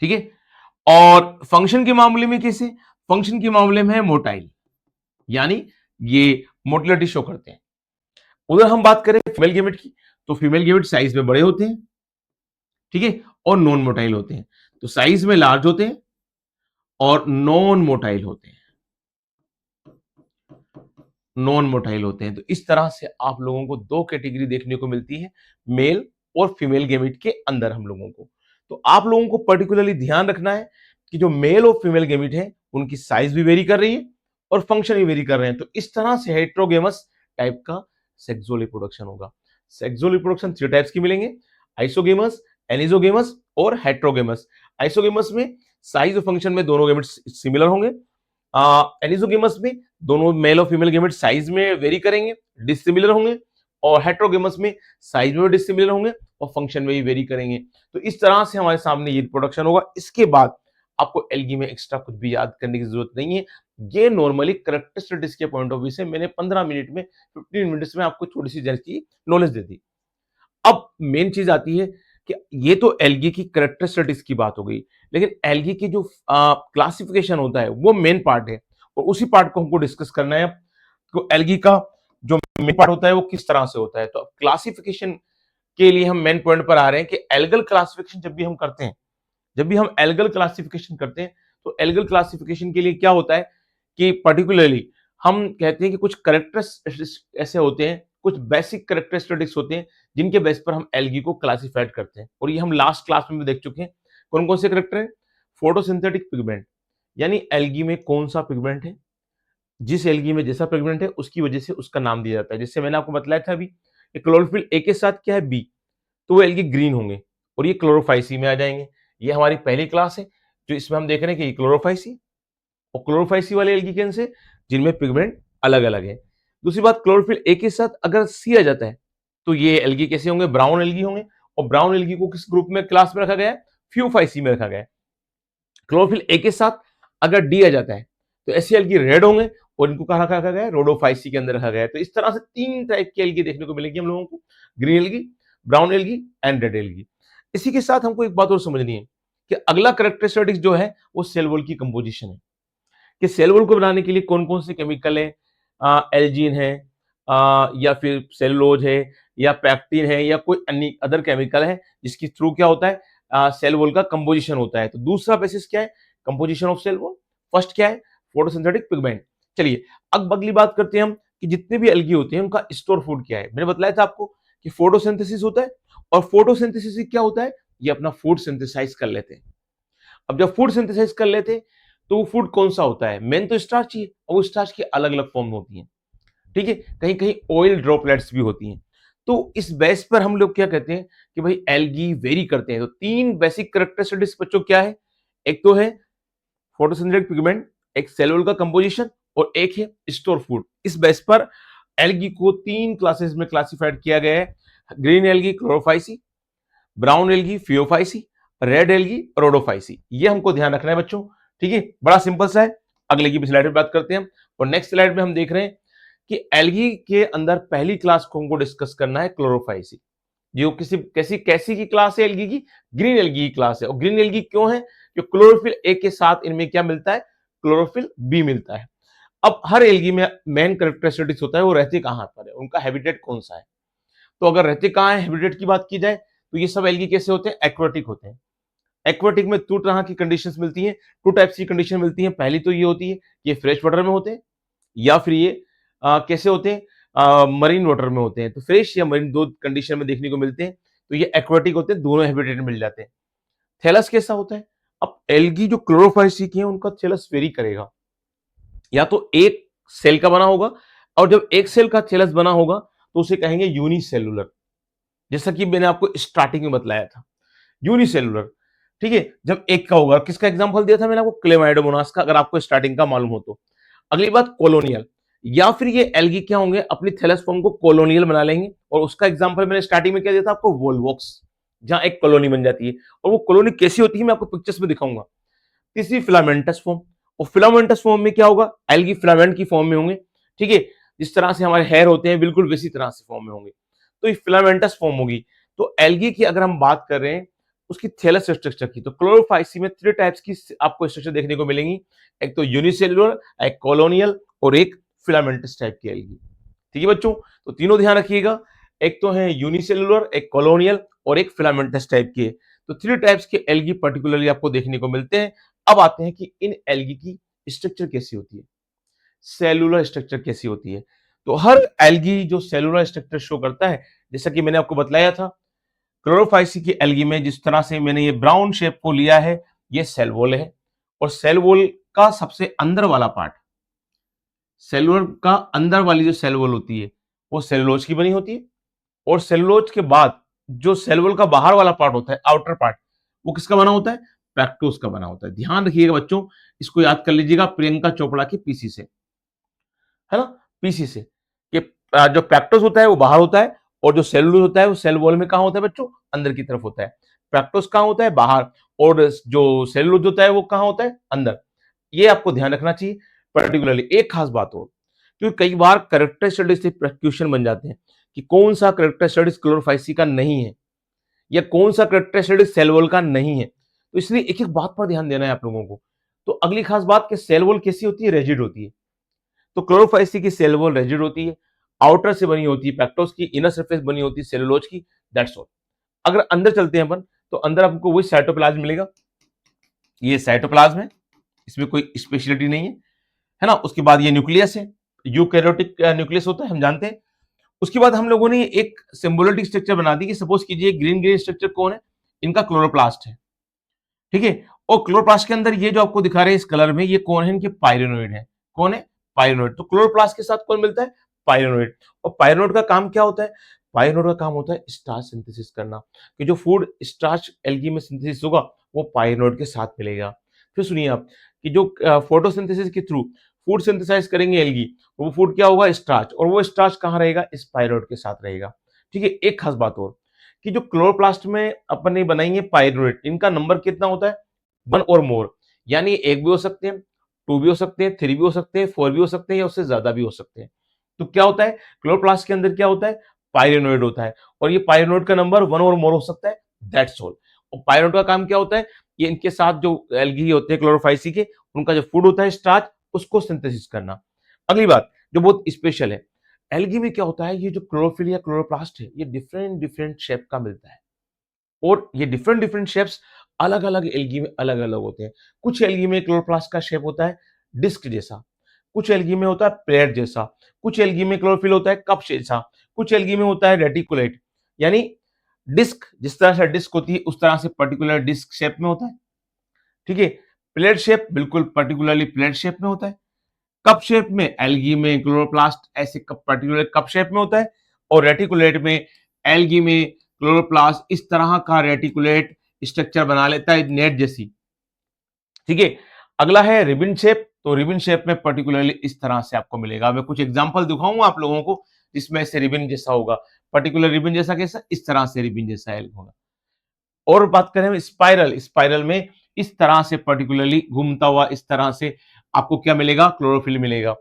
ठीक है, और फंक्शन के मामले में कैसे, फंक्शन के मामले में है मोटाइल, यानी ये मोटिलिटी शो करते हैं। उधर हम बात करें फीमेल गेमेट की, तो फीमेल गेमेट साइज में बड़े होते हैं, ठीक है, और नॉन मोटाइल होते हैं। तो साइज में लार्ज होते हैं और नॉन मोटाइल होते हैं, नॉन मोटाइल होते हैं। तो इस तरह से आप लोगों को दो कैटेगरी देखने को मिलती है मेल और फीमेल गेमेट के अंदर हम लोगों को। तो आप लोगों को पर्टिकुलरली ध्यान रखना है कि जो मेल और फीमेल गेमेट है उनकी साइज भी वेरी कर रही है और फंक्शन भी वेरी कर रहे हैं। तो इस तरह से हेट्रोगेमस टाइप का सेक्सुअल रिप्रोडक्शन होगा। सेक्सुअल रिप्रोडक्शन 3 टाइप्स की मिलेंगे, आइसोगेमस, एनिसोगेमस और हेट्रोगेमस। आइसोगेमस में साइज और फंक्शन में दोनों गेमेट्स सिमिलर होंगे। एनिसोगेमस में दोनों मेल और फीमेल गेमेट साइज में वेरी करेंगे, डिसिमिलर होंगे, और हेट्रोगेमस में साइज में डिसिमिलर होंगे और फंक्शन में भी वेरी करेंगे। तो इस तरह से हमारे सामने ये रिप्रोडक्शन होगा। इसके बाद आपको एल्गी में एक्स्ट्रा कुछ भी याद करने की जरूरत नहीं है। ये नॉर्मली करेक्टरिस्टिक्स के पॉइंट ऑफ व्यू से मैंने 15 मिनट में, 15 मिनट्स में आपको थोड़ी सी जैसी नॉलेज दे दी। अब मेन चीज आती है कि ये तो एल्गी की करेक्टरिस्टिक्स की बात हो गई, लेकिन एल्गी की जो क्लासिफिकेशन होता है वो मेन पार्ट है और उसी पार्ट को हमको डिस्कस करना है। तो एल्गी का जो मेन पार्ट होता है वो किस तरह से होता है, तो क्लासिफिकेशन के लिए हम मेन पॉइंट पर आ रहे हैं कि एल्गल क्लासिफिकेशन जब भी हम करते हैं, जब भी हम एल्गल क्लासिफिकेशन करते हैं, तो एल्गल क्लासिफिकेशन के लिए क्या होता है कि पर्टिकुलरली हम कहते हैं कि कुछ करेक्टर्स ऐसे होते हैं, कुछ बेसिक करेक्टरिस्टिक्स होते हैं जिनके बेस पर हम एल्गी को क्लासिफाइड करते हैं। और ये हम लास्ट क्लास में भी देख चुके हैं। कौन कौन से करेक्टर है, फोटोसिंथेटिक पिगमेंट, यानी एल्गी में कौन सा पिगमेंट है, जिस एल्गी में जैसा पिगमेंट है उसकी वजह से उसका नाम दिया जाता है। जैसे मैंने आपको बताया था अभी, क्लोरोफिल ए के साथ क्या है, बी, तो वो एल्गी ग्रीन होंगे और ये क्लोरोफाइसी में आ जाएंगे। ये हमारी पहली क्लास है जो इसमें हम देख रहे हैं कि क्लोरोफाइसी और क्लोरोफाइसी वाले एल्गी कौन से, जिनमें पिगमेंट अलग अलग है। दूसरी बात, क्लोरोफिल ए के साथ अगर सी आ जाता है तो ये एल्गी कैसे होंगे, ब्राउन एल्गी होंगे। और ब्राउन एल्गी को किस ग्रुप में, क्लास में रखा गया है, फ्यूफाइसी में रखा गया है। क्लोरोफिल ए के साथ अगर डी आ जाता है तो ऐसी एल्गी रेड होंगे और इनको कहाँ रखा गया है, रोडोफाइसी के अंदर रखा गया है। तो इस तरह से 3 टाइप की एल्गी देखने को मिलेगी हम लोगों को, green algae, brown algae and red algae. इसी के साथ हमको एक बात और समझनी है कि अगला करेक्टरिस्टिक्स जो है वो सेल वॉल की कंपोजिशन है, कि सेल वॉल को बनाने के लिए कौन कौन से केमिकल है, एल्जीन है, या फिर सेलुलोज है, या पैक्टिन है, या कोई अन्य अदर केमिकल है जिसके थ्रू क्या होता है, सेल वॉल का कंपोजिशन होता है। तो दूसरा बेसिस क्या है, composition of cell wall. First क्या है, फोटोसिंथेटिक पिगमेंट। चलिए अब अगली बात करते हैं हम कि जितने भी एल्गी होते हैं उनका स्टोर फूड क्या है। मैंने बताया था आपको कि फोटोसिंथेसिस होता है, और फोटोसिंथेसिस से क्या होता है, ये अपना फूड सिंथेसाइज कर लेते हैं। अब जब फूड सिंथेसाइज कर लेते हैं तो वो फूड कौन सा होता है, मेन तो स्टार्च ही है, और वो स्टार्च की अलग अलग फॉर्म होती है, ठीक है, कहीं कहीं ऑयल ड्रॉपलेट्स भी होती हैं। तो इस बेस पर हम लोग क्या कहते हैं कि भाई एल्गी वेरी करते हैं। तो 3 बेसिक कैरेक्टरिस्टिक्स बच्चों क्या है, एक तो है फोटोसिंथेटिक पिगमेंट, एक सेल वॉल का कंपोजिशन और एक है स्टोर फूड। इस बेस पर एल्गी को 3 क्लासेस में क्लासिफाइड किया गया है। Green algae Chlorophyceae, brown algae Phaeophyceae, red algae Rhodophyceae. ये हमको ध्यान रखना है बच्चों, ठीक है, बड़ा सिंपल सा है। अगले की स्लाइड में बात करते हैं हम। और नेक्स्ट स्लाइड में हम देख रहे हैं कि एल्गी के अंदर पहली क्लास को हमको डिस्कस करना है क्लोरोफाइसी। जो किसी कैसी कैसी की क्लास है एल्गी की? ग्रीन एल्गी की क्लास है। और ग्रीन एल्गी क्यों है? कि क्लोरोफिल ए के साथ इनमें क्या मिलता है? क्लोरोफिल बी मिलता है। अब हर एल्गी में मेन कैरेक्टरिस्टिक्स होता है वो रहते कहां पर है, उनका हैबिटेट कौन सा है। तो अगर रहते कहां है, हैबिटेट की बात की जाए तो ये सब एल्गी कैसे होते हैं? एक्वाटिक होते हैं। एक्वाटिक में 2 तरह की कंडीशंस मिलती हैं, 2 टाइप्स की कंडीशन मिलती हैं। पहली तो ये होती है कि ये फ्रेश वाटर में होते हैं, या फिर ये कैसे होते हैं? मरीन वाटर में होते हैं। तो फ्रेश या मरीन 2 कंडीशन में देखने को मिलते हैं। तो ये एक्वाटिक होते हैं, दोनों हैबिटेट में मिल जाते हैं। थैलस कैसा होता है? अब एल्गी जो क्लोरोफाइसी की है उनका थैलस वेरी करेगा। या तो एक सेल का बना होगा, और जब एक सेल का थैलस बना होगा तो उसे कहेंगे यूनिसेलुलर, जैसा कि मैंने आपको स्टार्टिंग में बतलाया था, यूनिसेलुलर। ठीक है, जब एक का होगा, किसका एग्जांपल दिया था मैंने आपको? क्लेमाइडोमोनास का, अगर आपको स्टार्टिंग का मालूम हो तो। अगली बात कॉलोनियल, या फिर ये एल्गी क्या होंगे? अपनी थैलस फॉर्म को कॉलोनियल बना लेंगे। और उसका एग्जांपल मैंने स्टार्टिंग में क्या दिया था आपको? वोल्वॉक्स, जहां एक कॉलोनी बन जाती है। और वो कॉलोनी कैसी होती है मैं आपको पिक्चर्स में दिखाऊंगा। तीसरी फिलामेंटस फॉर्म, और फिलामेंटस फॉर्म में क्या होगा? एल्गी फिलामेंट की फॉर्म में होंगे। ठीक है, जिस तरह से हमारे हेयर होते हैं बिल्कुल वैसी तरह से फॉर्म में होंगे। तो ये फिलामेंटस फॉर्म होगी। तो एल्गी की अगर हम बात कर रहे हैं उसकी थैलस स्ट्रक्चर की, तो क्लोरोफाइसी में 3 टाइप्स की आपको स्ट्रक्चर देखने को मिलेंगी। एक तो यूनिसेलुलर, एक कॉलोनियल, और एक फिलामेंटस टाइप की एल्गी। ठीक है बच्चों, तो तीनों ध्यान रखिएगा। एक तो है यूनिसेलुलर, एक कॉलोनियल, और एक फिलामेंटस टाइप की। तो 3 टाइप्स के एल्गी पर्टिकुलरली आपको देखने को मिलते हैं। अब आते हैं कि इन एल्गी की स्ट्रक्चर कैसी होती है, सेलुलर स्ट्रक्चर कैसी होती है। तो हर एल्गी जो सेलुलर स्ट्रक्चर शो करता है, जैसा कि मैंने आपको बतलाया था, क्लोरोफाइसी की एल्गी में जिस तरह से मैंने ये ब्राउन शेप को लिया है, ये सेल वॉल है। और सेल वॉल का सबसे अंदर वाला पार्ट, सेलुलर का अंदर वाली जो सेल वॉल होती है वो सेलुलोज की बनी होती है। और सेलुलोज के बाद जो सेल वॉल का बाहर वाला पार्ट होता है, आउटर पार्ट, वो किसका बना होता है? पैक्टोस का बना होता है। ध्यान रखिएगा बच्चों, इसको याद कर लीजिएगा प्रियंका चोपड़ा की पीसी से, है ना, पीसी से, कि जो पैक्टोस होता है वो बाहर होता है, और जो सेलुलोज होता है वो सेल वॉल में कहां होता है बच्चों? अंदर की तरफ होता है। पैक्टोस कहां होता है? बाहर। और जो सेलुलोज होता है वो कहां होता है? अंदर। ये आपको ध्यान रखना चाहिए पर्टिकुलरली। एक खास बात और, क्योंकि कई बार करेक्टर स्टडीज से क्वेश्चन बन जाते हैं कि कौन सा करेक्टर स्टडीज क्लोरोफाइसी का नहीं है, या कौन सा करेक्टर स्टडीज सेल वॉल का नहीं है। तो इसलिए एक एक बात पर ध्यान देना है आप लोगों को। तो अगली खास बात कि सेल वॉल कैसी होती है? रिजिड होती है। तो क्लोरोफाइसी की सेल वॉल रिजिड होती है, आउटर से बनी होती है पैक्टोस की, इनर सरफेस बनी होती है सेलुलोज की। That's all. अगर अंदर चलते हैं अपन, तो अंदर आपको वही साइटोप्लाज्म मिलेगा। ये साइटोप्लाज्म है, इसमें कोई स्पेशलिटी नहीं है ना। उसके बाद ये न्यूक्लियस है, यूकैरियोटिक न्यूक्लियस होता है, हम जानते हैं। उसके बाद हम लोगों ने एक सिंबोलिक स्ट्रक्चर बना दी कि सपोज कीजिए ग्रीन ग्रीन स्ट्रक्चर कौन है? इनका क्लोरोप्लास्ट है। ठीक है, और क्लोरोप्लास्ट के अंदर ये जो आपको दिखा रहे हैं इस कलर में, ये कौन है? इनके पायरेनोइड है। कौन है? पायरेनोइड। तो क्लोरोप्लास्ट के साथ कौन मिलता है? पायरेनोइड। और पायरेनोइड का काम क्या होता है? पायरेनोइड का काम होता है स्टार्च सिंथेसिस करना, कि जो फूड स्टार्च एल्गी में सिंथेसिस होगा वो पायरेनोइड के साथ मिलेगा। फिर सुनिए आप, कि जो फोटोसिंथेसिस के थ्रू फूड सिंथेसाइज करेंगे एल्गी, तो वो फूड क्या होगा? स्टार्च। और वो स्टार्च कहाँ रहेगा? इस पायरेनोइड के साथ रहेगा। ठीक है, एक खास बात और, कि जो क्लोरोप्लास्ट में अपन ने बनाएंगे पायरेनोइड, इनका नंबर कितना होता है? 1 और मोर। यानी 1 भी हो सकते हैं, 2 भी हो सकते हैं, 3 भी हो सकते हैं, 4 भी हो सकते हैं, या उससे ज्यादा भी हो सकते हैं। तो क्या होता है क्लोरोप्लास्ट के अंदर? क्या होता है? पायरेनोइड होता है। और ये पायरेनोइड का नंबर 1 और मोर हो सकता है। That's all. और पायरेनोइड का काम क्या होता है? ये इनके साथ जो एल्गी होते हैं क्लोरोफाइसी के, उनका जो फूड होता है स्टार्च, उसको सिंथेसिस करना। अगली बात जो बहुत स्पेशल है, एल्गी में क्या होता है? ये जो क्लोरोफिल या क्लोरोप्लास्ट है, ये डिफरेंट डिफरेंट शेप का मिलता है। और ये डिफरेंट डिफरेंट शेप्स अलग अलग एल्गी में अलग अलग होते हैं। कुछ एल्गी में क्लोरोप्लास्ट का शेप होता है डिस्क जैसा, कुछ एल्गी में होता है प्लेट जैसा, कुछ एल्गी में क्लोरोफिल होता है कप जैसा, कुछ एल्गी में होता है रेटिकुलेट, यानी डिस्क, जिस तरह से डिस्क होती है उस तरह से पर्टिकुलर डिस्क शेप में होता है। ठीक है, प्लेट शेप बिल्कुल पर्टिकुलरली प्लेट शेप में होता है। कप शेप में एल्गी में क्लोरोप्लास्ट ऐसे कप पर्टिकुलर कप शेप में होता है। और रेटिकुलेट में एल्गी में क्लोरोप्लास्ट इस तरह का रेटिकुलेट स्ट्रक्चर बना लेता है नेट जैसी। ठीक है, अगला है रिबन शेप, तो रिबन शेप में पर्टिकुलरली इस तरह से आपको मिलेगा। मैं कुछ एग्जांपल दिखाऊंगा आप लोगों को जिसमें ऐसे रिबन जैसा होगा। पर्टिकुलर रिबन जैसा कैसा, इस तरह से रिबन जैसा एल होगा। और बात करें हम स्पाइरल, स्पाइरल में इस तरह से पर्टिकुलरली घूमता हुआ इस तरह से आपको क्या मिलेगा, क्लोरोफिल मिलेगा।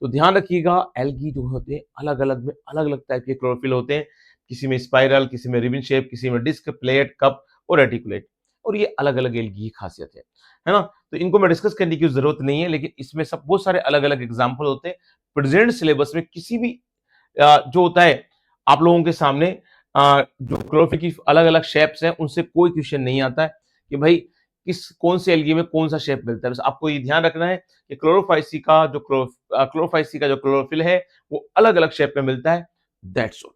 तो ध्यान रखिएगा एल्गी जो होते हैं अलग अलग में अलग अलग टाइप के क्लोरोफिल होते हैं, किसी में स्पाइरल, किसी में रिबन शेप, किसी में डिस्क, प्लेट, कप और रेटिकुलेट। और ये अलग अलग एल्गी की खासियत है ना। तो इनको मैं डिस्कस करने की जरूरत नहीं है, लेकिन इसमें सब बहुत सारे अलग अलग एग्जाम्पल होते हैं। प्रेजेंट सिलेबस में किसी भी जो होता है आप लोगों के सामने जो क्लोरोफिल की अलग अलग शेप्स हैं उनसे कोई क्वेश्चन नहीं आता है कि भाई किस कौन से एल्गी में कौन सा शेप मिलता है। बस आपको ये ध्यान रखना है कि क्लोरोफाइसी का जो क्लोरोफिल है वो अलग अलग शेप में मिलता है, दैट्स ऑल।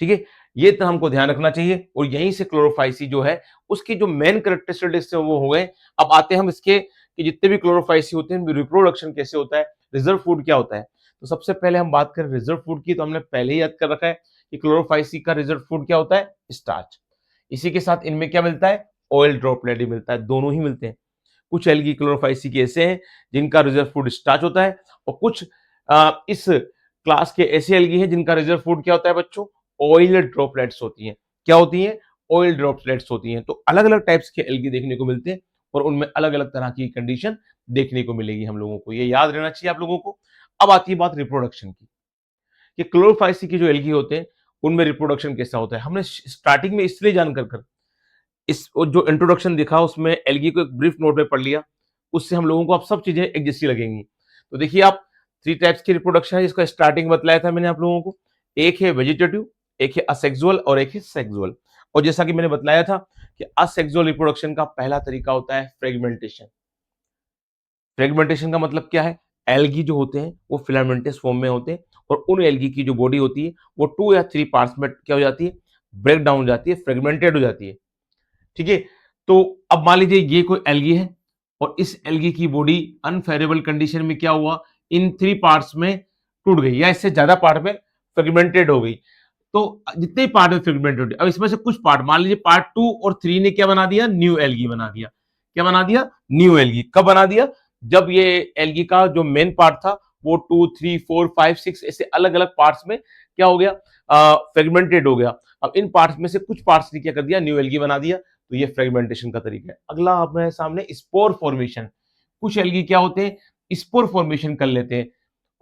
ठीक है, ये तो हमको ध्यान रखना चाहिए। और यहीं से क्लोरोफाइसी जो है उसकी जो मेन कैरेक्टरिस्टिक्स है वो हो गए। अब आते हैं हम इसके कि जितने भी क्लोरोफाइसी होते हैं रिप्रोडक्शन कैसे होता है, रिजर्व फूड क्या होता है। तो सबसे पहले हम बात करें रिजर्व फूड की, तो हमने पहले ही याद कर रखा है कि क्लोरोफाइसी का रिजर्व फूड क्या होता है, स्टार्च। इसी के साथ इनमें क्या मिलता है, ऑयल ड्रॉपलेट ही मिलता है, दोनों ही मिलते हैं। कुछ एल्गी क्लोरोफाइसी के ऐसे हैं जिनका रिजर्व फूड स्टार्च होता है, और कुछ इस क्लास के ऐसे एल्गी हैं जिनका रिजर्व फूड क्या होता है बच्चों, ऑयल ड्रॉपलेट्स होती हैं। क्या होती हैं, ऑयल ड्रॉपलेट्स होती हैं। तो अलग अलग टाइप्स के एल्गी देखने को मिलते हैं और उनमें अलग अलग तरह की कंडीशन देखने को मिलेगी हम लोगों को, ये याद रहना चाहिए आप लोगों को। अब आती है बात रिप्रोडक्शन की, कि क्लोरोफाइसी के जो एल्गी होते हैं उनमें रिप्रोडक्शन कैसा होता है। हमने स्टार्टिंग में इसलिए जानकर कर इस जो इंट्रोडक्शन दिखा उसमें एल्गी को एक ब्रीफ नोट में पढ़ लिया, उससे हम लोगों को अब सब चीजें एक जैसी लगेंगी। तो देखिए आप, थ्री टाइप्स की रिप्रोडक्शन है जिसका स्टार्टिंग बतलाया था मैंने आप लोगों को। एक है वेजिटेटिव, एक है असेक्सुअल और एक है सेक्सुअल। और जैसा कि मैंने बतलाया था कि असेक्सुअल रिप्रोडक्शन का पहला तरीका होता है फ्रेगमेंटेशन। फ्रेगमेंटेशन का मतलब क्या है, एल्गी जो होते हैं वो फिलामेंटस फॉर्म में होते हैं और उन एल्गी की जो बॉडी होती है वो 2 या 3 पार्ट्स में क्या हो जाती है, ब्रेक डाउन हो जाती है, फ्रेगमेंटेड हो जाती है। ठीक है, तो अब मान लीजिए ये कोई एल्गी है और इस एल्गी की बॉडी अनफेवरेबल कंडीशन में क्या हुआ, इन 3 पार्ट्स में टूट गई या इससे ज्यादा पार्ट में फ्रेगमेंटेड हो गई। तो जितने पार्ट में फ्रेगमेंटेड, अब इसमें से कुछ पार्ट मान लीजिए पार्ट 2 और 3 ने क्या बना दिया, न्यू एल्गी बना दिया। क्या बना दिया, न्यू एल्गी। कब बना दिया, जब ये एल्गी का जो मेन पार्ट था वो 2, 3, 4, 5, 6 ऐसे अलग अलग पार्ट्स में क्या हो गया, फ्रेगमेंटेड हो गया। अब इन पार्ट्स में से कुछ पार्ट्स ने क्या कर दिया, न्यू एल्गी बना दिया। तो ये फ्रेगमेंटेशन का तरीका है। अगला हमारे सामने स्पोर फॉर्मेशन। कुछ एल्गी क्या होते हैं, स्पोर फॉर्मेशन कर लेते हैं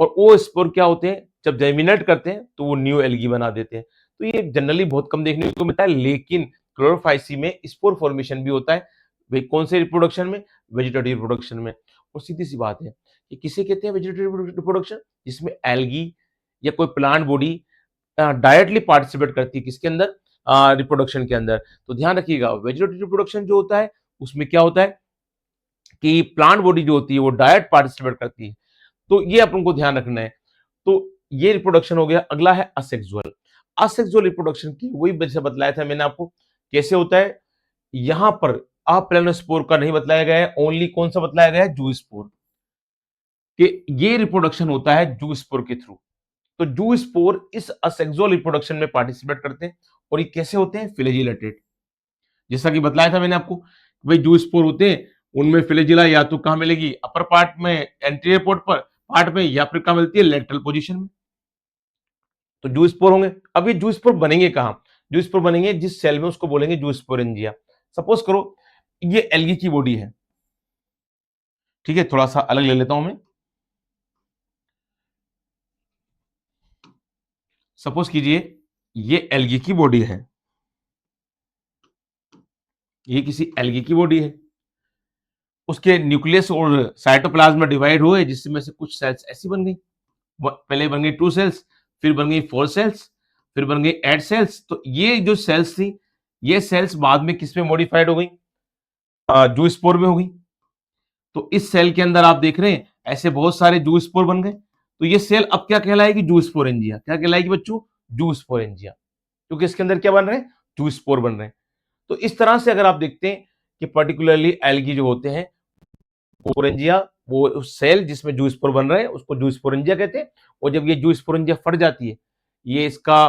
और वो स्पोर क्या होते हैं, जब जर्मिनेट करते हैं तो वो न्यू एल्गी बना देते हैं। तो ये जनरली बहुत कम देखने को मिलता है, लेकिन क्लोरोफाइसी में स्पोर फॉर्मेशन भी होता है। वे कौन से रिप्रोडक्शन में, वेजिटेटिव रिप्रोडक्शन में। और सीधी सी बात है कि किसे कहते हैं वेजिटेटिव रिप्रोडक्शन, जिसमें एल्गी या कोई प्लांट बॉडी डायरेक्टली पार्टिसिपेट करती है किसके अंदर, रिप्रोडक्शन के अंदर। तो ध्यान रखिएगा वेजिटेटिव रिप्रोडक्शन जो होता है उसमें क्या होता है कि प्लांट बॉडी जो होती है वो डायरेक्ट पार्टिसिपेट करती है। तो ये अपन को ध्यान रखना है। तो ये रिप्रोडक्शन हो गया। अगला है असेक्सुअल। असेक्सुअल रिप्रोडक्शन की वही जैसे बतलाया था मैंने आपको कैसे होता है। यहां पर अप्लेनोस्पोर का नहीं बतलाया गया है, ओनली कौन सा बतलाया गया है, जूस्पोर। कि ये रिप्रोडक्शन होता है जूस्पोर के थ्रू। तो जूस्पोर इस असेक्सुअल रिप्रोडक्शन में पार्टिसिपेट करते हैं और ये कैसे होते हैं, फ्लैजिलेटेड। जैसा कि बतलाया था मैंने आपको, भाई जूस्पोर होते हैं उनमें फ्लैजिला या तो कहां मिलेगी, अपर पार्ट में एंटीरियर पार्ट में, या फिर कहां मिलती है, लेटरल पोजीशन में। तो जूस्पोर होंगे। अब ये जूस्पोर बनेंगे कहां, जूस्पोर बनेंगे जिस सेल में, उसको बोलेंगे जूस्पोरेंजिया। सपोज करो ये एल्गी की बॉडी है, ठीक है, थोड़ा सा अलग ले लेता हूं मैं। सपोज कीजिए ये एल्गी की बॉडी है, ये किसी एल्गी की बॉडी है। उसके न्यूक्लियस और साइटोप्लाज्म में डिवाइड हुए जिसमें से कुछ सेल्स ऐसी बन गई। पहले बन गई 2 सेल्स, फिर बन गई 4 सेल्स, फिर बन गई 8 सेल्स। तो ये जो सेल्स थी, ये सेल्स बाद में किस में मॉडिफाइड हो गई, जूस्पोर में हो गई। तो इस सेल के अंदर आप देख रहे हैं ऐसे बहुत सारे जूस्पोर बन गए। तो ये सेल अब क्या कहलाएगी, जूस्पोरेंजिया। क्या कहलाएगी बच्चों, जूस्पोरेंजिया, क्योंकि इसके अंदर क्या बन रहे हैं, जूस्पोर बन रहे हैं। तो इस तरह से अगर आप देखते हैं कि पर्टिकुलरली एल्गी जो होते हैं स्पोरेंजिया, वो सेल जिसमें जूस्पोर बन रहे हैं उसको जूस्पोरेंजिया कहते हैं। और जब ये जूस्पोरेंजिया फट जाती है, ये इसका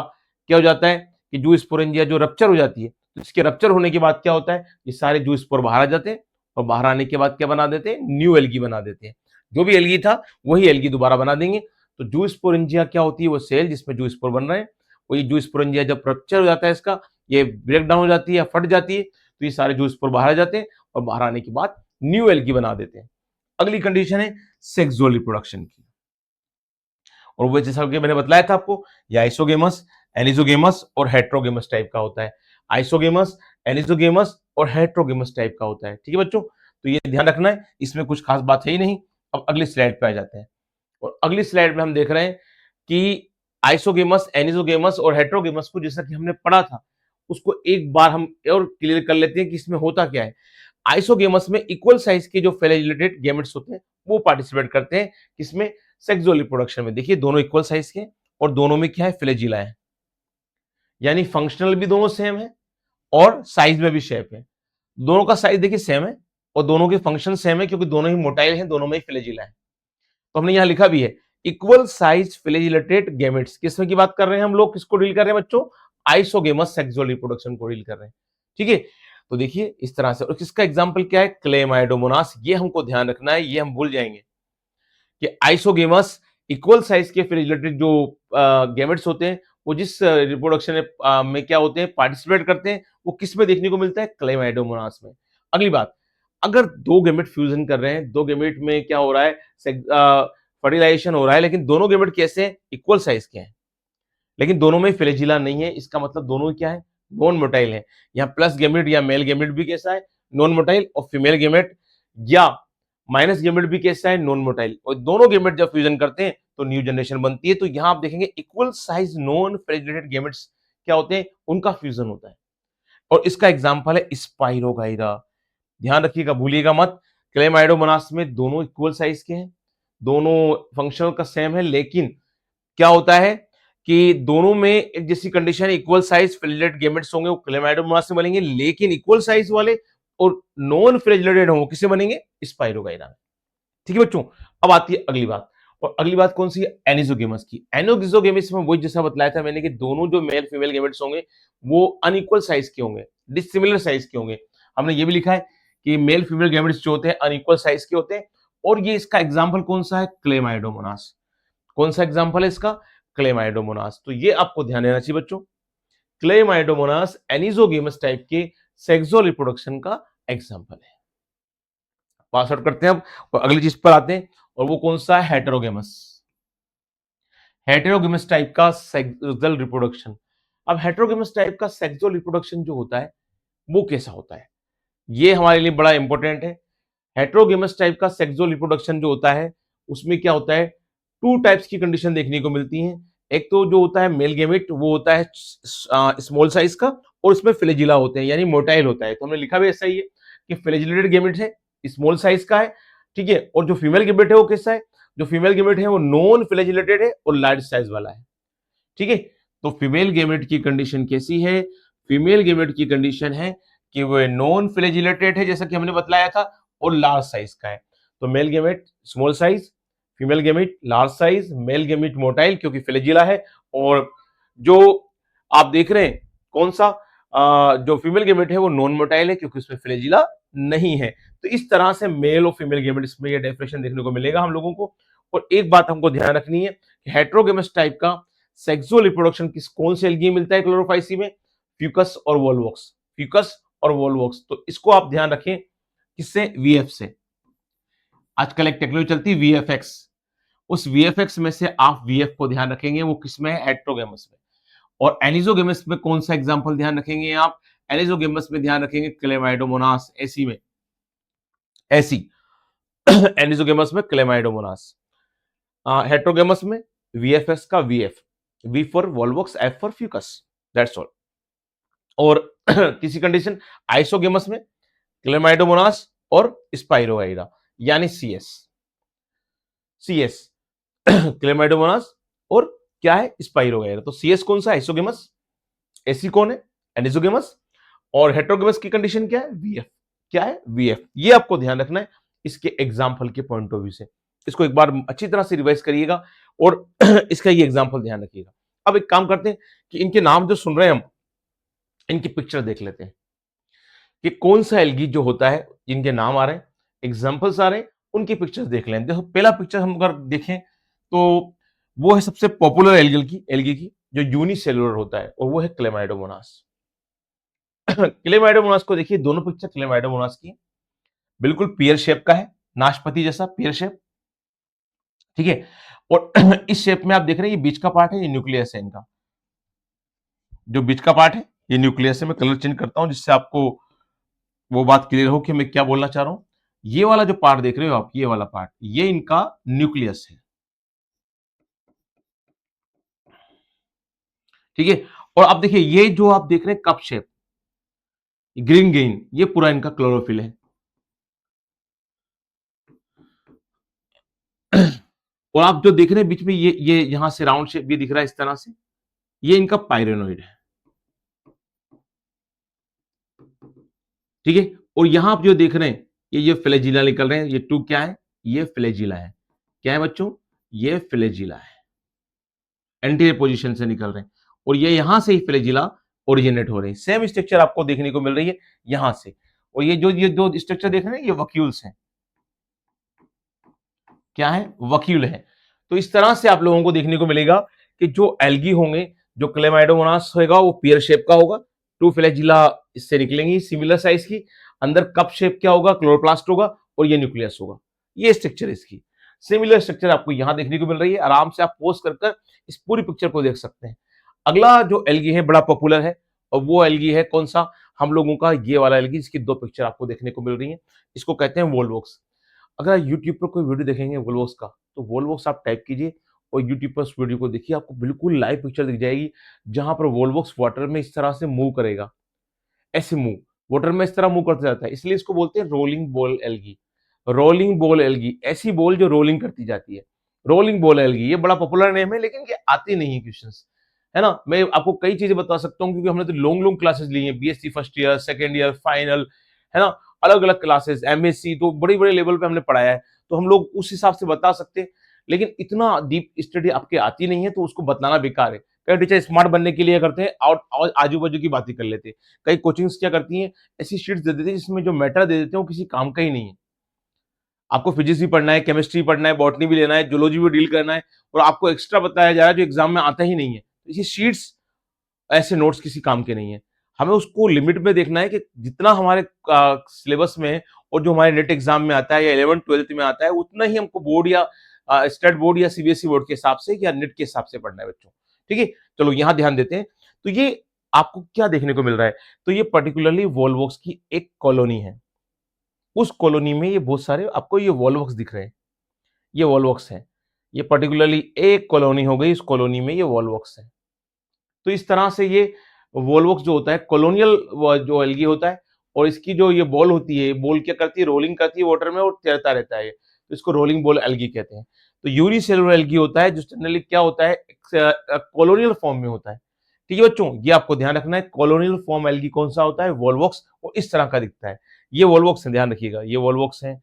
क्या हो जाता है कि जूस्पोरेंजिया जो रप्चर हो जाती है, तो इसके रप्चर होने के बाद क्या होता है, ये सारे जूस्पोर बाहर आ जाते हैं और बाहर आने के बाद क्या बना देते हैं, न्यू एल्गी बना देते हैं। जो भी एल्गी था वही एल्गी दोबारा बना देंगे। तो जूस्पोरेंजिया क्या होती है? वो सेल जिसमें जूस्पोर बन रहे हैं, वही जूस्पोरेंजिया जब रप्चर हो जाता है इसका, ये ब्रेक डाउन हो जाती है या फट जाती है, तो ये सारे जूस्पोर बाहर आ जाते हैं और बाहर आने के बाद न्यू एल्गी बना देते हैं। अगली कंडीशन है सेक्सुअल रिप्रोडक्शन की, और वो जैसा कि मैंने बताया था आपको, ये आइसोगेमस, एनिसोगेमस और हेट्रोगेमस टाइप का होता है। आइसोगेमस, एनिसोगेमस और हेट्रोगेमस टाइप का होता है। ठीक है बच्चों, तो ये ध्यान रखना है, इसमें कुछ खास बात है ही नहीं। अब अगली स्लाइड पे आ जाते हैं, और अगली स्लाइड में हम देख रहे हैं कि आइसोगेमस, एनिसोगेमस और हेट्रोगेमस को जैसा कि हमने पढ़ा था, उसको एक बार हम और क्लियर कर लेते हैं कि इसमें होता क्या है। आइसोगेमस में इक्वल साइज के जो फ्लैजिलेटेड गैमेट्स होते हैं वो पार्टिसिपेट करते हैं, किसमें? सेक्सुअल रिप्रोडक्शन में। देखिए दोनों इक्वल साइज के और दोनों में क्या है? फ्लैजिला है, यानी फंक्शनल भी दोनों सेम है और साइज में भी शेप है। दोनों का साइज देखिए सेम है और दोनों के फंक्शन सेम है, क्योंकि दोनों ही मोटाइल हैं, दोनों में ही फ्लैजिला है। तो हमने यहां लिखा भी है इक्वल साइज फ्लैजिलेटेड गैमेट्स। किसमें की बात कर रहे हैं हम लोग? किसको डील कर रहे हैं बच्चों? आइसोगेमस सेक्सुअल रिप्रोडक्शन को डील कर रहे हैं। ठीक है, तो देखिए इस तरह से। और किसका एग्जांपल क्या है? क्लेमाइडोमोनास। ये हमको ध्यान रखना है, ये हम भूल जाएंगे कि आइसोगेमस इक्वल साइज के फ्लैजिलेटेड जो गैमेट्स होते हैं, वो जिस रिप्रोडक्शन में क्या होते हैं? पार्टिसिपेट करते हैं, वो किस में देखने को मिलता है? क्लेमाइडोमोनास में। अगली बात, अगर दो गैमेट फ्यूजन कर रहे हैं, दो गैमेट में क्या हो रहा है? फर्टिलाइजेशन हो रहा है, लेकिन दोनों गैमेट कैसे हैं? इक्वल साइज के हैं, लेकिन दोनों में फ्लैजिला नहीं है। इसका मतलब दोनों क्या है? नॉन मोटाइल है। यहाँ प्लस गैमेट या मेल गैमेट भी कैसा है? Non motile. और फीमेल गैमेट या माइनस गैमेट भी कैसा है? Non motile. और दोनों गैमेट जब फ्यूजन करते हैं तो न्यू जनरेशन बनती है। तो यहाँ आप देखेंगे equal size non flagellated gametes क्या होते हैं? उनका फ्यूजन होता है, और इसका एग्जाम्पल है स्पाइरोगाइरा। ध्यान रखिएगा, भूलिएगा मत। क्लेमाइडोमोनास में दोनों इक्वल साइज के हैं, दोनों फंक्शनल का सेम है, लेकिन क्या होता है कि दोनों में एक जैसी condition, equal size flagellated gametes होंगे वो क्लेमाइडोमोनास से बनेंगे, लेकिन इक्वल साइज वाले और नॉन फ्लैजिलेटेड होंगे किससे बनेंगे? स्पाइरोगाइरा में। ठीक है बच्चों, अब आती है अगली बात, और अगली बात कौन सी है? एनिसोगेमस की। एनिसोगेमस में वही जैसा बताया था मैंने कि दोनों जो मेल फीमेल गैमेट्स होंगे वो अनइक्वल साइज के होंगे, डिसिमिलर साइज के होंगे। हमने ये भी लिखा है कि मेल फीमेल गैमेट्स जो होते हैं अनइक्वल साइज के होते हैं, और ये इसका एग्जाम्पल कौन सा है? क्लेमाइडोमोनास। कौन सा एग्जाम्पल है इसका? क्लेमाइडोमोनास। तो ये आपको ध्यान देना चाहिए बच्चों, क्लेमाइडोमोनास एनिसोगेमस टाइप के सेक्सुअल रिप्रोडक्शन का एग्जाम्पल है। पास आउट करते हैं अब, और अगली चीज पर आते हैं, और वो कौन सा है? हेटेरोगेमस। हेटेरोगेमस टाइप का सेक्सुअल रिप्रोडक्शन। अब हेटेरोगेमस टाइप का सेक्सुअल रिप्रोडक्शन जो होता है वो कैसा होता है? ये हमारे लिए बड़ा इंपॉर्टेंट है। हेटेरोगेमस टाइप का सेक्सुअल रिप्रोडक्शन जो होता है उसमें क्या होता है? टू टाइप्स की कंडीशन देखने को मिलती है। एक तो जो होता है मेल गैमेट, वो होता है स्मॉल साइज का, और उसमें फ्लैजिला होते हैं, यानी मोटाइल होता है। तो हमने लिखा भी ऐसा ही है कि फ्लैजिलेटेड गैमेट है, स्मॉल साइज का है, ठीक है। और जो फीमेल गैमेट है वो कैसा है? जो फीमेल गैमेट है वो नॉन फ्लैजिलेटेड है और लार्ज साइज वाला है, ठीक है। तो फीमेल गैमेट की कंडीशन कैसी है? फीमेल गैमेट की कंडीशन है कि वो नॉन फ्लैजिलेटेड है, जैसा कि हमने बतलाया था, और लार्ज साइज का है। तो male gamete small size, female gamete large size, male gamete motile क्योंकि फ्लैजिला है, और जो आप देख रहे हैं कौन सा जो फीमेल गैमेट है वो नॉन मोटाइल है क्योंकि उसमें फ्लैजिला नहीं है। तो इस तरह से मेल और फीमेल गैमेट इसमें ये डेफिनेशन देखने को मिलेगा हम लोगों को। और एक बात हमको ध्यान रखनी है कि हेटेरोगेमस टाइप का सेक्सुअल रिप्रोडक्शन किस कौन से एल्गी मिलता है क्लोरोफाइसी में? फ्यूकस और वोलवॉक्स। फ्यूकस और वोलवॉक्स, तो इसको आप ध्यान रखें किससे? वीएफ से। आजकल एक टेक्नोलॉजी चलती है वीएफएक्स, उस वीएफएक्स में से आप वीएफ को ध्यान रखेंगे, वो किसमें है? हेटेरोगेमस में। और एनिसोगेमस में कौन सा एग्जांपल ध्यान रखेंगे आप? एनिसोगेमस में ध्यान रखेंगे क्लेमाइडोमोनास, एसी में, एसी एनिसोगेमस में क्लेमाइडोमोनास, हेटेरोगेमस में वीएफएक्स का VF, V for Volvox, F for Fucus, that's all. और किसी कंडीशन आइसोगेमस में क्लेमाइडोमोनास और स्पाइरोगाइरा, यानी सीएस, सीएस क्लेमाइडोमोनास और क्या है? स्पाइरोगाइरा। तो सीएस कौन सा? आइसोगेमस। एसी कौन है? एनिसोगेमस। और हेटेरोगेमस की कंडीशन क्या है? वीएफ। क्या है? वीएफ। ये आपको ध्यान रखना है इसके एग्जाम्पल के पॉइंट ऑफ व्यू से। इसको एक बार अच्छी तरह से रिवाइज करिएगा और इसका ये एग्जाम्पल ध्यान रखिएगा। अब एक काम करते हैं कि इनके नाम जो सुन रहे हैं हम, इनकी पिक्चर देख लेते हैं कि कौन सा एल्गी जो होता है, जिनके नाम आ रहे हैं, एग्जाम्पल्स आ रहे हैं, उनकी पिक्चर्स देख लें। देखो पहला पिक्चर हम अगर देखें तो वो है सबसे पॉपुलर एल्गी की जो यूनिसेलुलर होता है और वो है क्लेमाइडोमोनास। क्लेमाइडोमोनास को देखिए, दोनों पिक्चर क्लेमाइडोमोनास की बिल्कुल पेयर शेप का है, नाशपाती जैसा पेयर शेप, ठीक है। और इस शेप में आप देख रहे हैं ये बीच का पार्ट है, ये न्यूक्लियस है इनका। जो बीच का पार्ट है ये न्यूक्लियस है। मैं कलर चेंज करता हूं जिससे आपको वो बात क्लियर हो कि मैं क्या बोलना चाह रहा हूं। ये वाला जो पार्ट देख रहे हो आप, ये वाला पार्ट, ये इनका न्यूक्लियस है, ठीक है। और आप देखिए ये जो आप देख रहे हैं कप शेप, ग्रीन ग्रीन, ये पूरा इनका क्लोरोफिल है। और आप जो देख रहे हैं बीच में ये यहां से राउंड शेप भी दिख रहा है इस तरह से, ये इनका पायरेनोइड है, ठीक है। और यहां आप जो देख रहे हैं ये फ्लैजिला निकल रहे हैं, ये टू क्या है, ये फ्लैजिला है। क्या है बच्चों, ये फ्लैजिला है, एंटीरियर पोजीशन से निकल रहे हैं। और ये यहां से ही फ्लैजिला ओरिजिनेट हो रहे हैं। सेम स्ट्रक्चर आपको देखने को मिल रही है यहां से। और ये दो स्ट्रक्चर देख रहे हैं, ये वक्यूल्स हैं। क्या है, वक्यूल है। तो इस तरह से आप लोगों को देखने को मिलेगा कि जो एल्गी होंगे, जो क्लेमाइडोमोनास होगा वो पियर शेप का होगा, टू फ्लैजिला इससे निकलेंगी सिमिलर साइज की, अंदर कप शेप क्या होगा, क्लोरोप्लास्ट होगा, और ये न्यूक्लियस होगा। ये स्ट्रक्चर इसकी सिमिलर स्ट्रक्चर आपको यहां देखने को मिल रही है। आराम से आप पोज कर कर इस पूरी पिक्चर को देख सकते हैं। अगला जो एल्गी है बड़ा पॉपुलर है, और वो एल्गी है कौन सा, हम लोगों का ये वाला एल्गी, इसकी दो पिक्चर आपको देखने को मिल रही है। इसको कहते हैं वोल्वोक्स। अगर यूट्यूब पर कोई वीडियो देखेंगे वोल्वोक्स का, तो वोल्वोक्स आप टाइप कीजिए और यूट्यूब पर उस वीडियो को देखिए, आपको बिल्कुल लाइव पिक्चर दिख जाएगी जहां पर वोल्वोक्स वाटर में इस तरह से मूव करेगा, ऐसे मूव, वाटर में इस तरह मूव करते जाता है, इसलिए इसको बोलते हैं rolling ball algae. Rolling ball algae, ऐसी बॉल जो रोलिंग करती जाती है, रोलिंग बॉल एल्गी। ये बड़ा पॉपुलर नेम है लेकिन ये आती नहीं है क्वेश्चंस, है ना। मैं आपको कई चीजें बता सकता हूँ क्योंकि हमने तो लॉन्ग लॉन्ग क्लासेस ली हैं, BSc first year, second year, final, है ना, अलग अलग क्लासेस, एमएससी, तो बड़े बड़े लेवल पे हमने पढ़ाया है, तो हम लोग उस हिसाब से बता सकते हैं। लेकिन इतना डीप स्टडी आपके आती नहीं है तो उसको बताना बेकार है। कई टीचर स्मार्ट बनने के लिए करते हैं और आजू बाजू की बातें कर लेते हैं। कई कोचिंग्स क्या करती हैं, ऐसी शीट्स दे देती है जिसमें जो मैटर दे देते हैं वो किसी काम का ही नहीं है। आपको फिजिक्स भी पढ़ना है, केमिस्ट्री पढ़ना है, बॉटनी भी लेना है, जूलॉजी भी डील करना है, और आपको एक्स्ट्रा बताया जा रहा है जो एग्जाम में आता ही नहीं है। तो इसी शीट्स, ऐसे नोट्स किसी काम के नहीं है। हमें उसको लिमिट में देखना है कि जितना हमारे सिलेबस में और जो हमारे नेट एग्जाम में आता है या 11th-12th में आता है, उतना ही हमको बोर्ड या स्टेट बोर्ड या सीबीएसई बोर्ड के हिसाब से या नेट के हिसाब से पढ़ना है बच्चों, ठीक है। चलो यहाँ ध्यान देते हैं। तो ये आपको क्या देखने को मिल रहा है, तो ये पर्टिकुलरली वॉल्वॉक्स की एक कॉलोनी है। उस कॉलोनी में ये बहुत सारे आपको ये वॉल्वॉक्स दिख रहे हैं, ये वॉल्वॉक्स है। ये पर्टिकुलरली एक कॉलोनी हो गई, इस कॉलोनी में ये वॉल्वॉक्स है। तो इस तरह से ये वोल्वोक्स जो होता है कॉलोनियल जो एल्गी होता है, और इसकी जो ये बॉल होती है, बॉल क्या करती है, रोलिंग करती है वाटर में और तैरता रहता है ये, तो इसको रोलिंग बॉल एल्गी कहते हैं। तो यूनिसेलुलर एल्गी होता है जो जनरली क्या होता है, कॉलोनियल फॉर्म में होता है, ठीक है बच्चों। ये आपको ध्यान रखना है, कॉलोनियल फॉर्म एल्गी कौन सा होता है, वोल्वोक्स, और इस तरह का दिखता है। ये वोल्वोक्स है, ध्यान रखिएगा, ये वोल्वोक्स है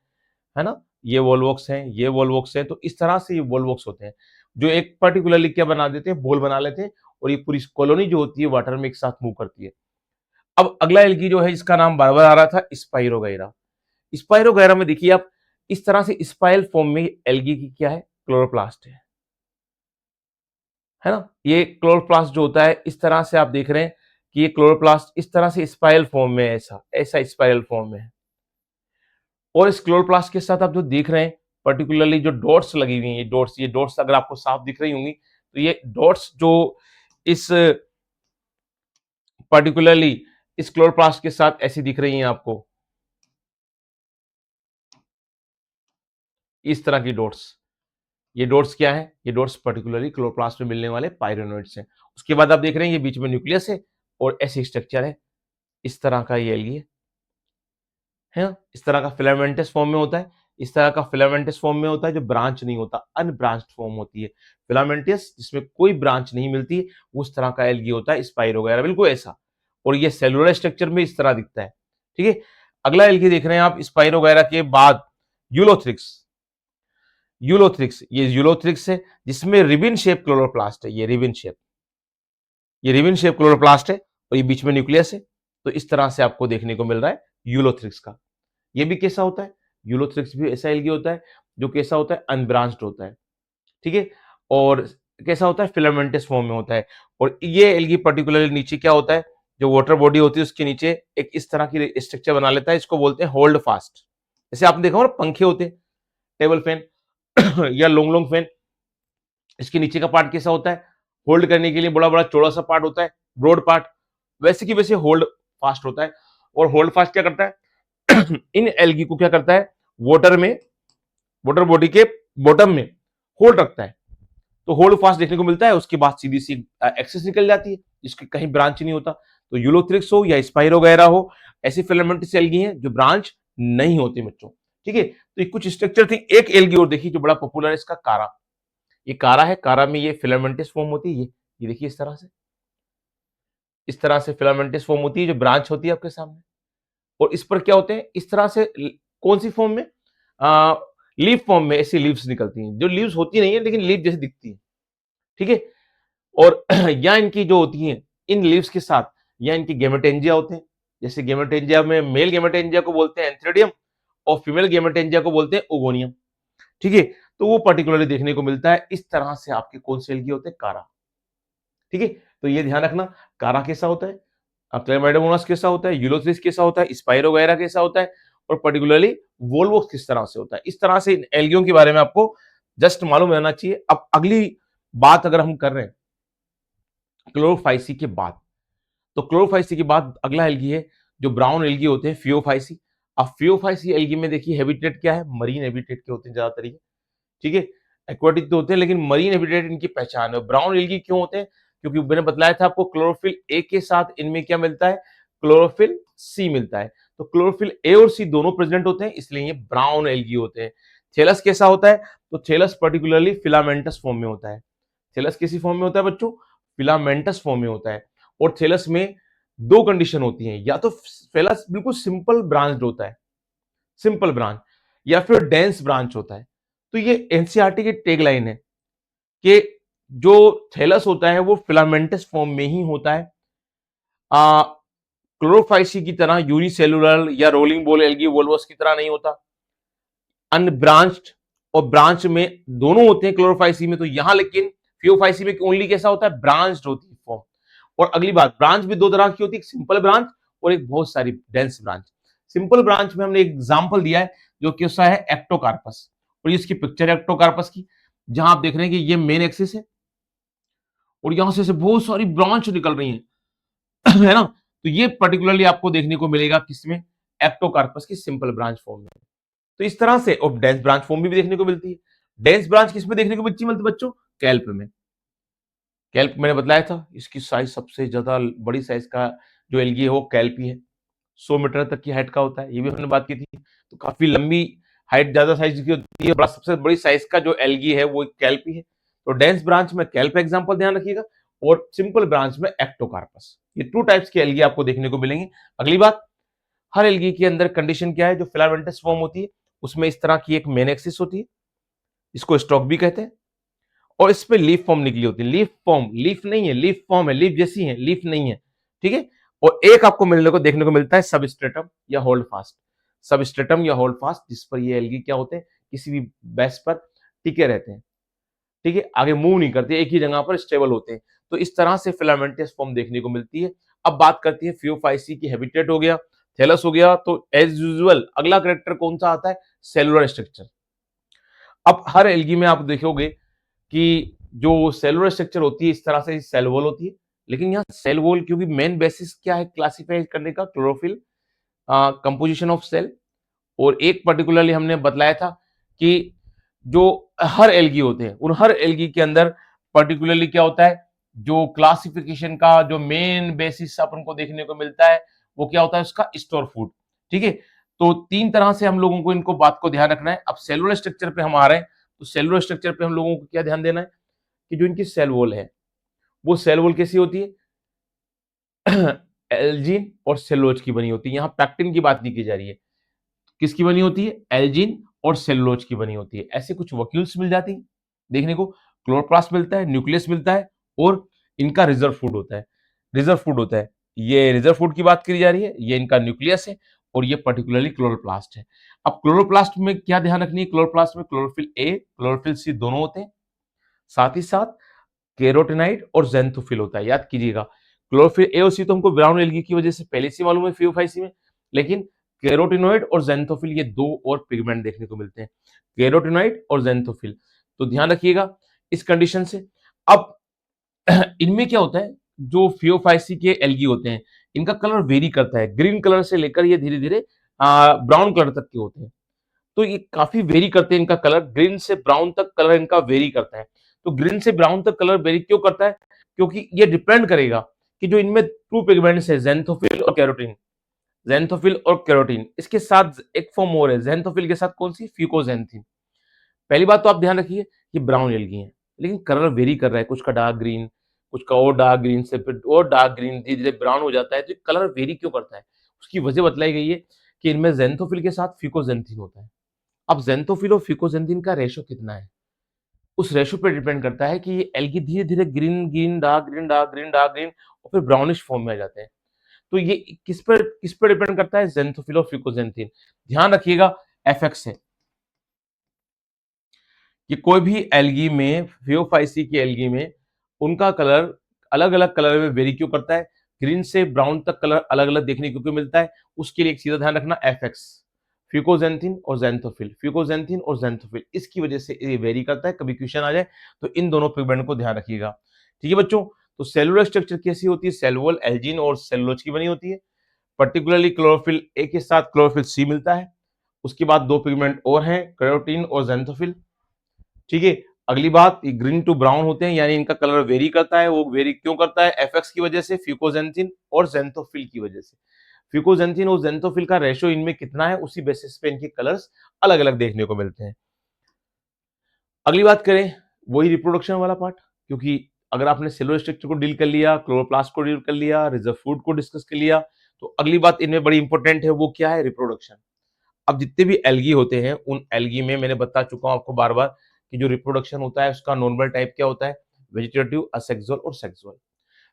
ना, ये वोल्वोक्स हैं, ये वोल्वोक्स हैं। तो इस तरह से ये वोल्वोक्स होते हैं जो एक पर्टिकुलरली क्या बना देते हैं, बॉल बना लेते हैं, और ये पूरी कॉलोनी जो होती है वाटर में एक साथ मूव करती है। अब अगला एल्गी जो है इसका नाम बार बार आ रहा था, स्पाइरोगैरा। स्पाइरोगैरा में देखिए आप, इस तरह से स्पाइल फॉर्म में एल्गी की क्या है, क्लोरोप्लास्ट है ना। ये क्लोरोप्लास्ट जो होता है इस तरह से आप देख रहे हैं कि ये क्लोरोप्लास्ट इस तरह से स्पाइरल फॉर्म में है, ऐसा ऐसा स्पाइरल फॉर्म में है। और इस क्लोरोप्लास्ट के साथ आप जो देख रहे हैं पर्टिकुलरली जो डॉट्स लगी हुई हैं, ये डॉट्स अगर आपको साफ दिख रही होंगी, तो ये डॉट्स जो इस पर्टिकुलरली इस क्लोरोप्लास्ट के साथ ऐसी दिख रही हैं आपको, इस तरह की डॉट्स। ये डॉट्स क्या है, ये डॉट्स पर्टिकुलरली क्लोरोप्लास्ट में मिलने वाले पायरेनोइड्स हैं। उसके बाद आप देख रहे हैं ये बीच में न्यूक्लियस है और ऐसी स्ट्रक्चर है, इस तरह का ये एल्गी है ना। इस तरह का फिलामेंटस फॉर्म में होता है, इस तरह का फिलामेंटस फॉर्म में होता है जो ब्रांच नहीं होता, अनब्रांच्ड फॉर्म होती है। फिलामेंटस जिसमें कोई ब्रांच नहीं मिलती, उस तरह का एल्गी होता है स्पाइरो वगैरह, बिल्कुल ऐसा। और ये सेलुलर स्ट्रक्चर में इस तरह दिखता है, ठीक है। अगला एल्गी देख रहे हैं आप स्पाइरो वगैरह के बाद, यूलोथ्रिक्स। यूलोथ्रिक्स, ये यूलोथ्रिक्स है जिसमें रिबिन शेप क्लोरोप्लास्ट है, ये रिबिन शेप, ये रिबिन शेप क्लोरोप्लास्ट है, और ये बीच में न्यूक्लियस है। तो इस तरह से आपको देखने को मिल रहा है यूलोथ्रिक्स का। ये भी कैसा होता है, यूलोथ्रिक्स भी ऐसा एल्गी होता है जो कैसा होता है, अनब्रांच्ड होता है, ठीक है, और कैसा होता है, फिलामेंटस फॉर्म में होता है। और ये एल्गी पर्टिकुलरली नीचे क्या होता है, जो वाटर बॉडी होती है उसके नीचे एक इस तरह की स्ट्रक्चर बना लेता है, इसको बोलते हैं होल्ड फास्ट। जैसे आपने देखा हो ना पंखे होते हैं, टेबल फैन या लॉन्ग लॉन्ग फैन, इसके नीचे का पार्ट कैसा होता है, होल्ड करने के लिए बड़ा बड़ा चौड़ा सा पार्ट होता है, ब्रॉड पार्ट, वैसे की वैसे होल्ड फास्ट होता है। और होल्ड फास्ट क्या करता है इन एल्गी को क्या करता है, वाटर में, वाटर बॉडी के बॉटम में होल्ड रखता है, तो होल्ड फास्ट देखने को मिलता है। उसके बाद सीधी सी एक्सेस निकल जाती है, जिसके कहीं ब्रांच नहीं होता। तो यूलोथ्रिक्स हो या स्पाइरो वगैरह हो, ऐसी फिलामेंटस एल्गी हैं जो ब्रांच नहीं होती बच्चों, ठीक है। तो ये कुछ स्ट्रक्चर थी। एक एल्गी और देखिए जो बड़ा पॉपुलर है, इसका कारा। ये कारा है, कारा में ये फिलामेंटस फॉर्म होती है, ये देखिए इस तरह से, इस तरह से फिलामेंटस फॉर्म होती है जो ब्रांच होती है आपके सामने। और इस पर क्या होते हैं, इस तरह से कौन सी फॉर्म में, लीफ फॉर्म में ऐसी लीव्स निकलती हैं, जो लीव्स होती नहीं है लेकिन लीफ जैसी दिखती है, ठीक है। और या इनकी जो होती हैं, इन लीव्स के साथ या इनकी गेमेटेंजिया होते हैं। जैसे गेमेटेंजिया में मेल गेमेटेंजिया को बोलते हैं एंथ्रेडियम, और फीमेल गेमेटेंजिया को बोलते हैं ओगोनियम, ठीक है। तो वो पर्टिकुलरली देखने को मिलता है इस तरह से आपके कौन से एल्गी होते हैं, कारा, ठीक है। तो ये ध्यान रखना, कारा कैसा होता है, क्लेमाइडोमोनास कैसा होता है, यूलोथ्रिस कैसा होता है, स्पाइरो वगैरह कैसा होता है, और पर्टिकुलरली वोल्वोक्स किस तरह से होता है। इस तरह से इन एल्गियों के बारे में आपको जस्ट मालूम रहना चाहिए। अब अगली बात अगर हम कर रहे हैं क्लोरोफाइसी के बाद, तो क्लोरोफाइसी के बाद अगला एल्गी है जो ब्राउन एल्गी होते हैं, फियोफाइसी। अब फियोफाइसी एल्गी में देखिए हैबिटेट क्या है, मरीन हैबिटेट के होते हैं ज्यादातर ये, ठीक है। एक्वाटिक तो होते हैं लेकिन मरीन हैबिटेट इनकी पहचान है। ब्राउन एल्गी क्यों होते हैं, क्योंकि मैंने बताया था आपको क्लोरोफिल ए के साथ इनमें क्या मिलता है, क्लोरोफिल सी मिलता है। तो क्लोरोफिल ए और सी दोनों प्रेजेंट होते हैं, इसलिए ये ब्राउन एल्गी होते हैं। थैलस कैसा होता है, तो थैलस पर्टिकुलरली फिलामेंटस फॉर्म में होता है। थैलस किसी फॉर्म में होता है बच्चों, फिलामेंटस फॉर्म में होता है। और थैलस में दो कंडीशन होती हैं, या तो थैलस बिल्कुल सिंपल ब्रांच होता है, सिंपल ब्रांच, या फिर डेंस ब्रांच होता है। तो ये एनसीईआरटी की टैगलाइन है कि जो थैलस होता है वो फिलामेंटस फॉर्म में ही होता है। क्लोरोफाइसी की तरह यूनिसेलुलर या रोलिंग बॉल एल्गी वोल्वस की तरह नहीं होता। अनब्रांच्ड और ब्रांच में दोनों होते हैं क्लोरोफाइसी में, तो यहां लेकिन फियोफाइसी में ओनली कैसा होता है, ब्रांच्ड होती है फॉर्म। और अगली बात, ब्रांच भी दो तरह की होती है, एक सिंपल ब्रांच और एक बहुत सारी डेंस ब्रांच। सिंपल ब्रांच में हमने एग्जांपल दिया है जो कि उसका है एक्टोकार्पस, और इसकी पिक्चर है एक्टोकार्पस की, जहां आप देख रहे हैं कि ये मेन एक्सिस है और यहां से बहुत सारी ब्रांच निकल रही है है ना। तो ये पर्टिकुलरली आपको देखने को मिलेगा किसमें, एक्टोकार्पस की सिंपल ब्रांच फॉर्म में। तो इस तरह से और डेंस ब्रांच फॉर्म भी देखने को मिलती है। डेंस ब्रांच किसमें देखने को मिलती है बच्चों, कैल्प में। कैल्प मैंने बताया था इसकी साइज सबसे ज्यादा बड़ी साइज का जो एल्गी है वो कैल्प ही है, 100 मीटर तक की हाइट का होता है, ये भी हमने बात की थी। तो काफी लंबी हाइट, ज्यादा साइज की होती है, बड़ा सबसे बड़ी साइज का जो एल्गी है वो कैल्प ही है। तो डेंस ब्रांच में कैल्प एग्जांपल ध्यान रखिएगा, और सिंपल ब्रांच में एक्टोकार्पस। ये टू टाइप्स की एल्गी आपको देखने को मिलेंगी। अगली बात, हर एल्गी के अंदर कंडीशन क्या है, जो फिलामेंटस फॉर्म होती है उसमें इस तरह की एक मेन एक्सिस होती है, इसको स्टॉक भी कहते हैं, और इस पे लीफ फॉर्म निकली होती है। लीफ फॉर्म, लीफ नहीं है, लीफ फॉर्म है, लीफ जैसी है, लीफ नहीं है, ठीक है। और एक आपको मिलने को देखने को मिलता है सबस्ट्रेटम या होल्ड फास्ट, सबस्ट्रेटम या होल्ड फास्ट, जिस पर ये एल्गी क्या होते हैं, किसी भी बेस पर टिके रहते हैं, ठीक है, आगे मूव नहीं करते, एक ही जगह पर स्टेबल होते हैं। तो इस तरह से फिलामेंटस फॉर्म देखने को मिलती है। अब बात करती है फियोफाइसी की, हैबिटेट हो गया, थैलस हो गया, तो एज यूजुअल अगला कैरेक्टर कौन सा आता है, सेलुलर स्ट्रक्चर। अब हर एल्गी में आप देखोगे कि जो सेलुलर स्ट्रक्चर होती है इस तरह से सेल वॉल होती है, लेकिन यहाँ सेल वॉल क्योंकि मेन बेसिस क्या है क्लासिफाई करने का, क्लोरोफिल, कंपोजिशन ऑफ सेल। और एक पर्टिकुलरली हमने बतलाया था कि जो हर एल्गी होते हैं उन हर एल्गी के अंदर पर्टिकुलरली क्या होता है, जो क्लासिफिकेशन का जो मेन बेसिस अपन को देखने को मिलता है वो क्या होता है, उसका स्टोर फूड, ठीक है। तो तीन तरह से हम लोगों को इनको बात को ध्यान रखना है। अब सेलुलर स्ट्रक्चर पे हम आ रहे हैं, तो सेलुलर स्ट्रक्चर पे हम लोगों को क्या ध्यान देना है कि जो इनकी सेल वॉल है वो सेल वॉल कैसी होती है एल्जिन और सेलुलोज की बनी होती है। यहाँ पैक्टिन की बात नहीं की जा रही है, किसकी बनी होती है, एल्जिन और सेलुलोज की बनी होती है। ऐसे कुछ वक्यूल्स मिल जाती है देखने को, क्लोरोप्लास्ट मिलता है, न्यूक्लियस मिलता है, और इनका रिजर्व फूड होता है, रिजर्व फूड होता है। ये रिजर्व फूड की बात करी जा रही है, ये इनका न्यूक्लियस है, और ये पर्टिकुलरली क्लोरोप्लास्ट है। अब क्लोरोप्लास्ट में क्या ध्यान रखनी है, क्लोरोप्लास्ट में क्लोरोफिल ए, क्लोरोफिल सी दोनों होते हैं, साथ ही साथ कैरोटीनाइड और ज़ैंथोफिल होता है। याद कीजिएगा, क्लोरोफिल ए और सी तो हमको ब्राउन एल्गी की वजह से पहले से मालूम है फियोफाइसी में, लेकिन कैरोटीनॉइड और ज़ैंथोफिल ये दो और पिगमेंट देखने को मिलते हैं, कैरोटीनॉइड और ज़ैंथोफिल। तो ध्यान रखिएगा इस कंडीशन से। अब इनमें क्या होता है, जो फियोफाइसी के एल्गी होते हैं, इनका कलर वेरी करता है, ग्रीन कलर से लेकर ये धीरे-धीरे ब्राउन कलर तक के होते हैं। तो ये काफ़ी वेरी करते हैं, इनका कलर ग्रीन से ब्राउन तक कलर इनका वेरी करता है। तो ग्रीन से ब्राउन तक कलर वेरी क्यों करता है? क्योंकि ये डिपेंड करेगा कि जो इनमें 2 पिगमेंट्स है, ज़ैंथोफिल और कैरोटीन, ज़ैंथोफिल और कैरोटीन, इसके साथ एक फॉर्म और है, ज़ैंथोफिल के साथ कौन-सी? फ्यूकोज़ैंथीन। पहली बात तो आप ध्यान रखिए, ये ब्राउन एल्गी है, लेकिन कलर वेरी कर रहा है, कुछ का डार्क ग्रीन, कुछ का और डार्क ग्रीन से फिर और डार्क ग्रीन, धीरे-धीरे ब्राउन हो जाता है, तो ये कलर वेरी क्यों करता है? उसकी वजह बतलाई गई है कि इनमें ज़ैंथोफिल के साथ फ्यूकोज़ैंथीन होता है। अब ज़ैंथोफिल और फ्यूकोज़ैंथीन का रेशो कितना है? उस रेशो पे डिपेंड करता है कि ये एल्गी धीरे-धीरे green, green, dark green, dark green, dark green और फिर ब्राउनिश फॉर्म में आ जाते हैं। तो ये किस पे डिपेंड करता है? ज़ैंथोफिल और फ्यूकोज़ैंथीन। ध्यान रखिएगा एफएक्स है कि कोई भी एल्गी में, फियोफाइसी की एल्गी में, उनका कलर अलग-अलग कलर में वेरी क्यों करता है? ग्रीन से ब्राउन तक कलर अलग-अलग देखने को क्यों मिलता है? उसके लिए एक सीधा ध्यान रखना एफएक्स, फ्यूकोज़ैंथीन और ज़ैंथोफिल, फ्यूकोज़ैंथीन और ज़ैंथोफिल, इसकी वजह से ये वेरी करता है। कभी क्वेश्चन आ जाए तो इन दोनों पिगमेंट को ध्यान रखिएगा। ठीक है बच्चों? तो सेलुलर स्ट्रक्चर कैसी होती है? सेलुलोज, एल्जीन और सेलुलोज की बनी होती है। पर्टिकुलरली क्लोरोफिल ए के साथ क्लोरोफिल सी मिलता है। उसके बाद 2 पिगमेंट और हैं, कैरोटीन और ज़ैंथोफिल। ठीक है, अगली बात, ये ग्रीन टू ब्राउन होते हैं, यानी इनका कलर वेरी करता है। वो वेरी क्यों करता है? एफएक्स की वजह से, फ्यूकोज़ैंथीन और ज़ैंथोफिल की वजह से। फ्यूकोज़ैंथीन और ज़ैंथोफिल का रेशो इनमें कितना है, उसी बेसिस पे इनके कलर्स अलग-अलग देखने को मिलते हैं। अगली बात करें, वही रिप्रोडक्शन वाला पार्ट, क्योंकि अगर आपने सेलुलर स्ट्रक्चर को डील कर लिया, क्लोरोप्लास्ट को डील कर लिया, रिजर्व फूड को डिस्कस कर लिया, तो अगली बात इनमें बड़ी इंपॉर्टेंट है, वो क्या है? रिप्रोडक्शन। अब जितने भी एल्गी होते हैं, उन एल्गी में मैंने बता चुका हूँ आपको बार-बार कि जो रिप्रोडक्शन होता है उसका नॉर्मल टाइप क्या होता है? वेजिटेटिव, असेक्सुअल और सेक्सुअल।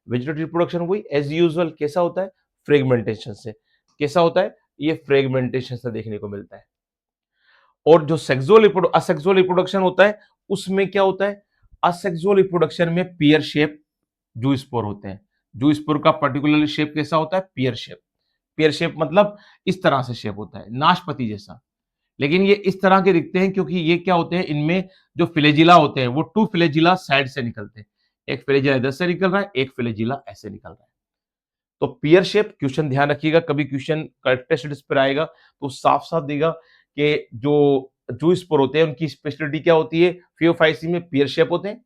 वेजिटेटिव रिप्रोडक्शन वही एज़ यूजुअल कैसा होता है? फ्रेगमेंटेशन से। कैसा होता है? ये फ्रेगमेंटेशन से देखने को मिलता है। और जो असेक्सुअल रिप्रोडक्शन होता है, उसमें क्या होता है? असेक्सुअल रिप्रोडक्शन में पियर शेप ज़ूस्पोर होते हैं। ज़ूस्पोर का पर्टिकुलरली शेप कैसा होता है? पियर शेप। पियर शेप मतलब इस तरह से शेप होता है, नाशपाती जैसा। लेकिन ये इस तरह के दिखते हैं क्योंकि ये क्या होते हैं, इनमें जो फ्लैजिला होते हैं वो 2 फ्लैजिला साइड से निकलते हैं। एक फ्लैजिला इधर से निकल रहा है, एक फ्लैजिला ऐसे निकल रहा है। तो पियर शेप क्वेश्चन ध्यान रखिएगा, कभी क्वेश्चन कैरेक्टरिस्टिक्स पर आएगा तो साफ-साफ देगा कि जो ज़ूस्पोर होते हैं उनकी स्पेशलिटी क्या होती है? फियोफाइसी में पियर शेप होते हैं,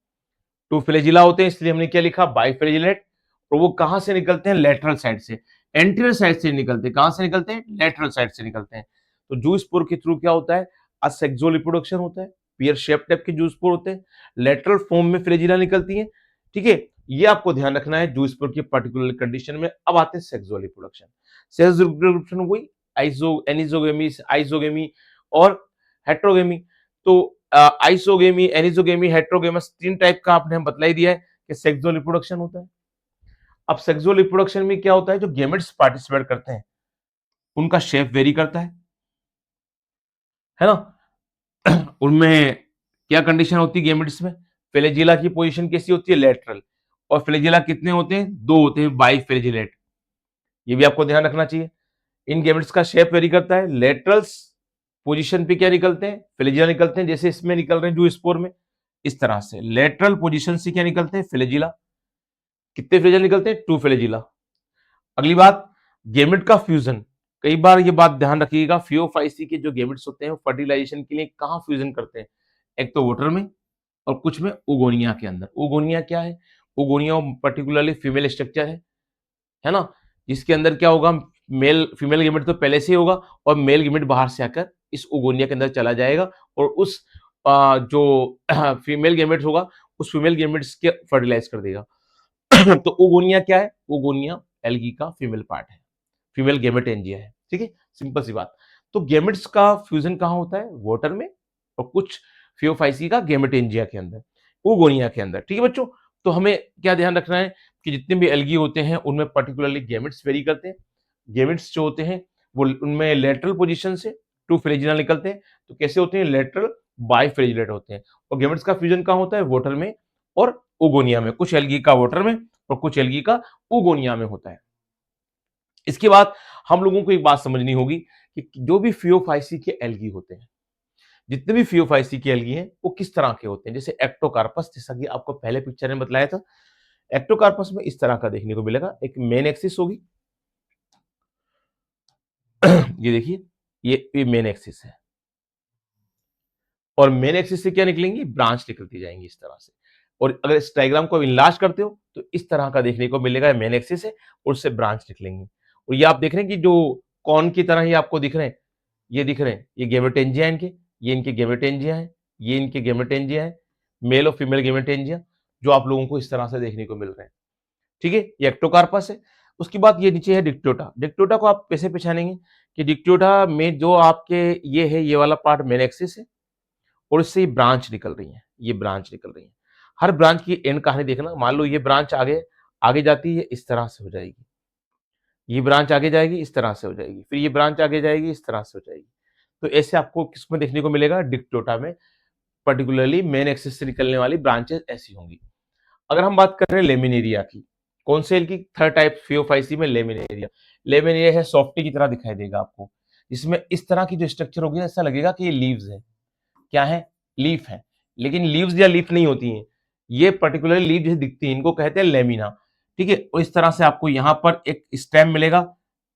2 फ्लैजिला होते हैं, इसलिए हमने क्या लिखा? बाइफ्लैजिलेट। और वो कहाँ से निकलते हैं? लैटरल साइड से। एंटीरियर साइड से निकलते हैं। कहाँ से निकलते हैं? लैटरल साइड से निकलते हैं। तो ज़ूस्पोर के थ्रू क्या होता है? असेक्सुअल रिप्रोडक्शन होता है। पियर शेप टाइप के ज़ूस्पोर होते हैं। लैटरल फॉर्म में फ्लैजिला निकलती हैं। ठीक है? ये आपको ध्यान रखना है ज़ूस्पोर की पर्टिकुलर कंडीशन में। अब आते हैं सेक्सुअल रिप्रोडक्शन। सेक्सुअल रिप्रोडक्शन वही एनिज़ोगेमी, आइज़ोगेमी और हेटेरोगेमी। तो आइसोगेमी, एनिसोगेमी, हेटेरोगेमस 3 टाइप का आपने हम बतला ही दिया है कि सेक्सुअल रिप्रोडक्शन होता है। अब सेक्सुअल रिप्रोडक्शन में क्या होता है, जो गेमेट्स पार्टिसिपेट करते हैं, उनका शेप वेरी करता है ना? उनमें क्या कंडीशन होती है गेमेट्स में? फ्लैजिला की पोजीशन कैसी होती है? लैटरल। और फ्लैजिला कितने होते हैं? 2 होते हैं, बाइफ्लैजिलेट। ये भी आपको ध्यान रखना चाहिए। इन गेमेट्स का शेप वेरी करता है। लैटरल्स पोजीशन पे क्या निकलते हैं? फ्लैजिला निकलते हैं, जैसे इसमें निकल रहे हैं ज़ूस्पोर में, इस तरह से। लैटरल पोजीशन से क्या निकलते हैं? फ्लैजिला। कितने फ्लैजिला निकलते हैं? 2 फ्लैजिला। अगली बात, गैमेट का फ्यूजन। कई बार ये बात ध्यान रखिएगा, फियोफाइसी के जो गैमेट्स होते हैं वो फर्टिलाइजेशन के लिए कहाँ फ्यूजन करते हैं? एक तो वाटर में और कुछ में ओगोनिया के अंदर। ओगोनिया क्या है? ओगोनिया पर्टिकुलरली फीमेल स्ट्रक्चर है ना? जिसके अंदर क्या होगा, मेल फीमेल गैमेट तो पहले से ही होगा और मेल गैमेट बाहर से आकर इस ओगोनिया के अंदर चला जाएगा और उस जो फीमेल गैमेट होगा उस फीमेल गैमेट्स के फर्टिलाइज कर देगा। तो ओगोनिया क्या है? ओगोनिया एल्गी का फीमेल पार्ट है, फीमेल गेमेटेंजिया है। ठीक है, सिंपल सी बात। तो गेमेट्स का फ्यूजन कहाँ होता है? वाटर में और कुछ फियोफाइसी का गेमेटेंजिया के अंदर, ओगोनिया के अंदर। ठीक है बच्चों, तो हमें क्या ध्यान रखना है कि जितने भी एल्गी होते हैं उनमें पर्टिकुलरली गेमेट्स वेरी करते हैं। गेमेट्स जो होते हैं वो उनमें लेटरल पोजीशन से 2 फ्लैजिला निकलते हैं। तो कैसे होते हैं? लेटरल बाइफ्लैजिलेट होते हैं। और गैमेट्स का फ्यूजन कहाँ होता है? वाटर में और ओगोनिया में। कुछ एल्गी का वाटर में और कुछ एल्गी का ओगोनिया में होता है। इसके बाद हम लोगों को एक बात समझनी होगी कि जो भी फियोफाइसी के एल्गी होते हैं, जितने भी फियोफाइसी के एल्गी हैं, वो किस तरह के होते हैं। जैसे एक्टोकार्पस, जैसा कि आपको पहले पिक्चर में बताया था, एक्टोकार्पस में इस तरह का देखने को मिलेगा। एक मेन एक्सिस होगी, ये देखिए, ये मेन एक्सिस है और मेन एक्सिस से क्या निकलेंगी? ब्रांच निकलती जाएंगी इस तरह से। और अगर इस डायग्राम को इनलार्ज करते हो तो इस तरह का देखने को मिलेगा, मेन एक्सिस है और उससे ब्रांच निकलेंगी। और ये आप देख रहे हैं कि जो कॉर्न की तरह ही आपको दिख रहे हैं, ये दिख रहे हैं, ये गेमेटेंजिया इनके, ये इनके गेमेटेंजिया है, ये इनके गेमेटेंजिया है, मेल और फीमेल गेमेटेंजिया, जो आप लोगों को इस तरह से देखने को मिल रहे हैं। ठीक है, ये एक्टोकार्पस है। उसके बाद ये नीचे है डिक्टोटा। डिक्टोटा को आप कैसे पहचानेंगे कि डिक्टोटा में जो आपके ये है, ये वाला पार्ट मेन एक्सिस है और इससे ये ब्रांच निकल रही है, ये ब्रांच निकल रही है। हर ब्रांच की एंड कहानी देखना, मान लो ये ब्रांच आगे आगे जाती है, इस तरह से हो जाएगी, ये ब्रांच आगे जाएगी, इस तरह से हो जाएगी, फिर ये ब्रांच आगे जाएगी, इस तरह से हो जाएगी। तो ऐसे आपको किसमें देखने को मिलेगा? डिक्टोटा में, पर्टिकुलरली मेन एक्सिस से निकलने वाली ब्रांचेस ऐसी होंगी। अगर हम बात कर रहे हैं लेमिनेरिया की, कौन से की? थर्ड टाइप फियोफाइसी में लेमिनेरिया। लेमिनेरिया है सॉफ्टी की तरह दिखाई देगा आपको, जिसमें इस तरह की जो स्ट्रक्चर होगी, ऐसा लगेगा कि ये लीव्स है। क्या है? लीफ है। लेकिन लीव्स या लीफ नहीं होती हैं, ये पर्टिकुलर लीव जैसे दिखती है, इनको कहते हैं लेमिना। ठीक है, और इस तरह से आपको यहाँ पर एक स्टेम मिलेगा,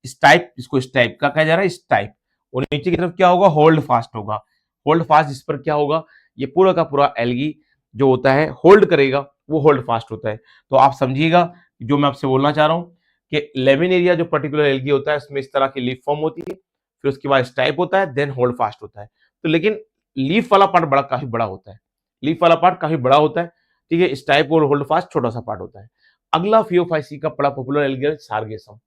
स्टाइप, इसको स्टाइप का कहा जा रहा है, स्टाइप। और नीचे की तरफ क्या होगा? होल्ड फास्ट होगा। होल्ड फास्ट, इस पर क्या होगा? ये पूरा का पूरा एल्गी जो होता है होल्ड करेगा, वो होल्ड फास्ट होता है। तो आप समझिएगा जो मैं आपसे बोलना चाह रहा हूँ कि लेमिनेरिया जो पर्टिकुलर एल्गी होता है, उसमें इस तरह की लीफ फॉर्म होती है, फिर उसके बाद स्टाइप होता है, देन होल्ड फास्ट होता है। तो लेकिन लीफ वाला पार्ट काफी बड़ा होता है, लीफ वाला पार्ट काफी बड़ा होता है। ठीक है, स्टाइप और होल्ड फास्ट छोटा सा पार्ट होता है। अगला फियोफाइसी का बड़ा पॉपुलर एल्गी है सारगेसम।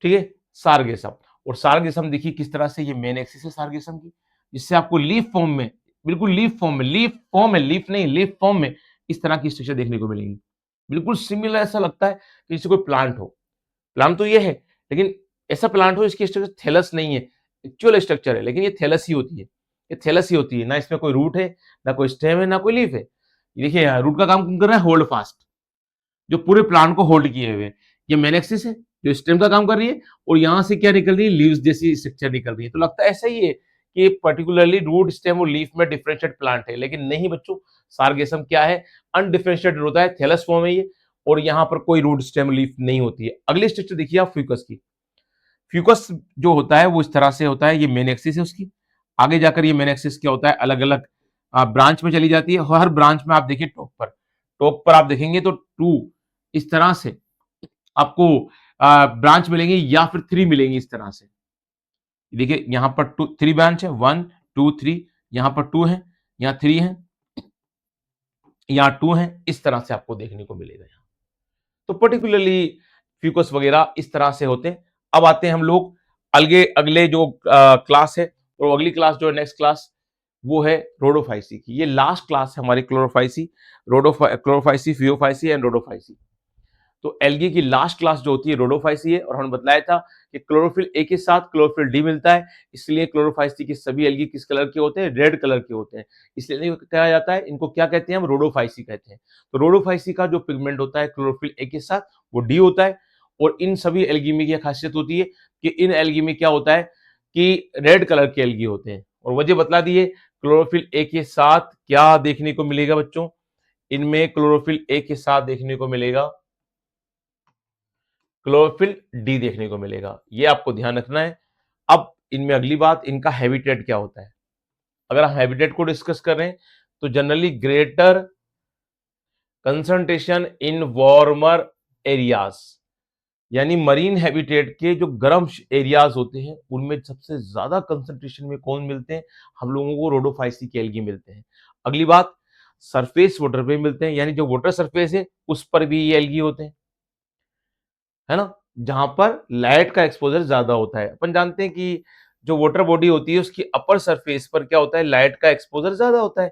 ठीक है, सारगेसम। और सारगेसम देखिए किस तरह से, ये मेन एक्सिस है सारगेसम की, जिससे आपको लीफ फॉर्म में, बिल्कुल लीफ फॉर्म में, लीफ फॉर्म में, लीफ नहीं, लीफ फॉर्म में इस तरह की स्ट्रक्चर देखने को मिलेगी। बिल्कुल सिमिलर ऐसा लगता है कि जैसे कोई प्लांट हो। प्लांट तो ये है, लेकिन ऐसा प्लांट हो इसकी स्ट्रक्चर थैलस नहीं है, एक्चुअल स्ट्रक्चर है, लेकिन ये थैलस ही होती है, ये थैलस ही होती है। ना इसमें कोई रूट है, ना कोई स्टेम है, ना कोई लीफ है। ये देखिए यहाँ रूट का काम कौन कर रहा है? होल्ड फास्ट, जो पूरे प्लांट को होल्ड किए हुए। ये मेन एक्सिस है जो स्टेम का काम कर रही है, और यहाँ से क्या निकल रही है? लीव्स जैसी स्ट्रक्चर निकल रही है। तो लगता है ऐसा ही है कि पर्टिकुलरली रूट, स्टेम और लीफ में डिफरेंशिएट प्लांट है, लेकिन नहीं बच्चों। सारगेसम क्या है? अनडिफरेंशिएटेड होता है, थैलस फॉर्म है ये, और यहाँ पर कोई रूट, स्टेम, लीफ नहीं होती है। अगली स्ट्रक्चर देखिए आप फ्यूकस की। फ्यूकस जो होता है वो इस तरह से होता है, ये मेन एक्सिस है उसकी। आगे जाकर ये मेन एक्सिस क्या होता है? अलग अलग ब्रांच में चली जाती है। हर ब्रांच में आप देखिए टॉप पर आप देखेंगे तो 2 इस तरह से आपको ब्रांच मिलेंगी, या फिर 3 मिलेंगी इस तरह से। देखिए यहाँ पर 3 ब्रांच है, 1 2 3, यहाँ पर 2 है, यहाँ 3 है, यहाँ 2 है, इस तरह से आपको देखने को मिलेगा यहाँ। तो पर्टिकुलरली फ्यूकस वगैरह इस तरह से होते हैं। अब आते हैं हम लोग अगले अगले जो क्लास है, और अगली क्लास जो है नेक्स्ट क्लास, वो है रोडोफाइसी की। ये लास्ट क्लास है हमारी Chlorophyceae, Chlorophyceae, Phaeophyceae and Rhodophyceae. तो एल्गी की लास्ट क्लास जो होती है रोडोफाइसी है, और हमने बताया था कि क्लोरोफिल ए के साथ क्लोरोफिल डी मिलता है, इसलिए क्लोरोफाइसी के सभी एल्गी किस कलर के होते हैं? रेड कलर के होते हैं। इसलिए इनको कहा जाता है, इनको क्या कहते हैं? हम रोडोफाइसी कहते हैं। तो रोडोफाइसी का जो पिगमेंट होता है क्लोरोफिल ए के साथ, वो डी होता है। और इन सभी एल्गी में क्या खासियत होती है कि इन एल्गी में क्या होता है कि रेड कलर के एल्गी होते हैं। और वजह बतला दिए, क्लोरोफिल ए के साथ क्या देखने को मिलेगा बच्चों? इनमें क्लोरोफिल ए के साथ देखने को मिलेगा क्लोरोफिल डी देखने को मिलेगा। ये आपको ध्यान रखना है। अब इनमें अगली बात, इनका हैबिटेट क्या होता है? अगर हम हैबिटेट को डिस्कस कर रहे हैं तो generally greater concentration in warmer areas, यानी मरीन हैबिटेट के जो गर्म एरियाज होते हैं उनमें सबसे ज्यादा कंसंट्रेशन में कौन मिलते हैं? हम लोगों को रोडोफाइसी के एल्गी मिलते हैं। अगली बात, सरफेस वाटर पे मिलते हैं, यानी जो वाटर सरफेस है उस पर भी ये एल्गी होते हैं, है ना, जहां पर लाइट का एक्सपोजर ज्यादा होता है। अपन जानते हैं कि जो वाटर बॉडी होती है उसकी अपर सरफेस पर क्या होता है? लाइट का एक्सपोजर ज्यादा होता है।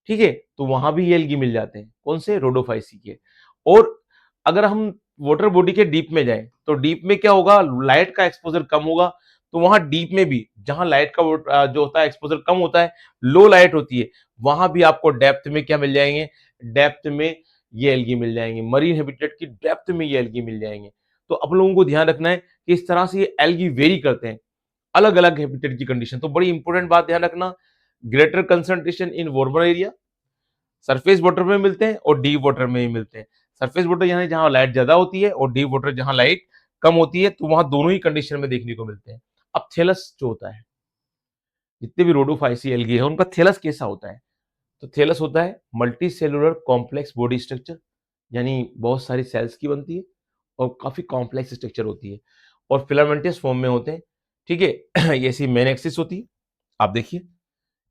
ठीक है, तो वहां भी ये एल्गी मिल जाते हैं, कौन से? रोडोफाइसी के। और अगर हम वाटर बॉडी के डीप में जाए तो डीप में क्या होगा, लाइट का एक्सपोजर कम होगा, तो वहां डीप में भी जहां लाइट का जो होता है एक्सपोजर कम होता है, लो लाइट होती है, वहां भी आपको डेप्थ में क्या मिल जाएंगे, डेप्थ में ये एल्गी मिल जाएंगे, मरीन हैबिटेट की डेप्थ में ये एल्गी मिल जाएंगे। तो आप लोगों को ध्यान रखना है कि इस तरह से ये एल्गी वेरी करते हैं अलग अलग हैबिटेट की कंडीशन। तो बड़ी इंपॉर्टेंट बात ध्यान रखना, greater concentration in warmer area, surface water में मिलते हैं और डीप वाटर में भी मिलते हैं। सरफेस वाटर यानी जहां लाइट ज्यादा होती है और डीप वाटर जहां लाइट कम होती है, तो वहां दोनों ही कंडीशन में देखने को मिलते हैं। अब थैलस जो होता है, जितने भी रोडोफाइसी एल्गी है उनका थैलस कैसा होता है, तो थैलस होता है multi cellular complex body structure, यानी बहुत सारी सेल्स की बनती है और काफी कॉम्प्लेक्स स्ट्रक्चर होती है और फिलामेंटस फॉर्म में होते हैं। ठीक है ये ऐसी मेन एक्सिस होती है। आप देखिए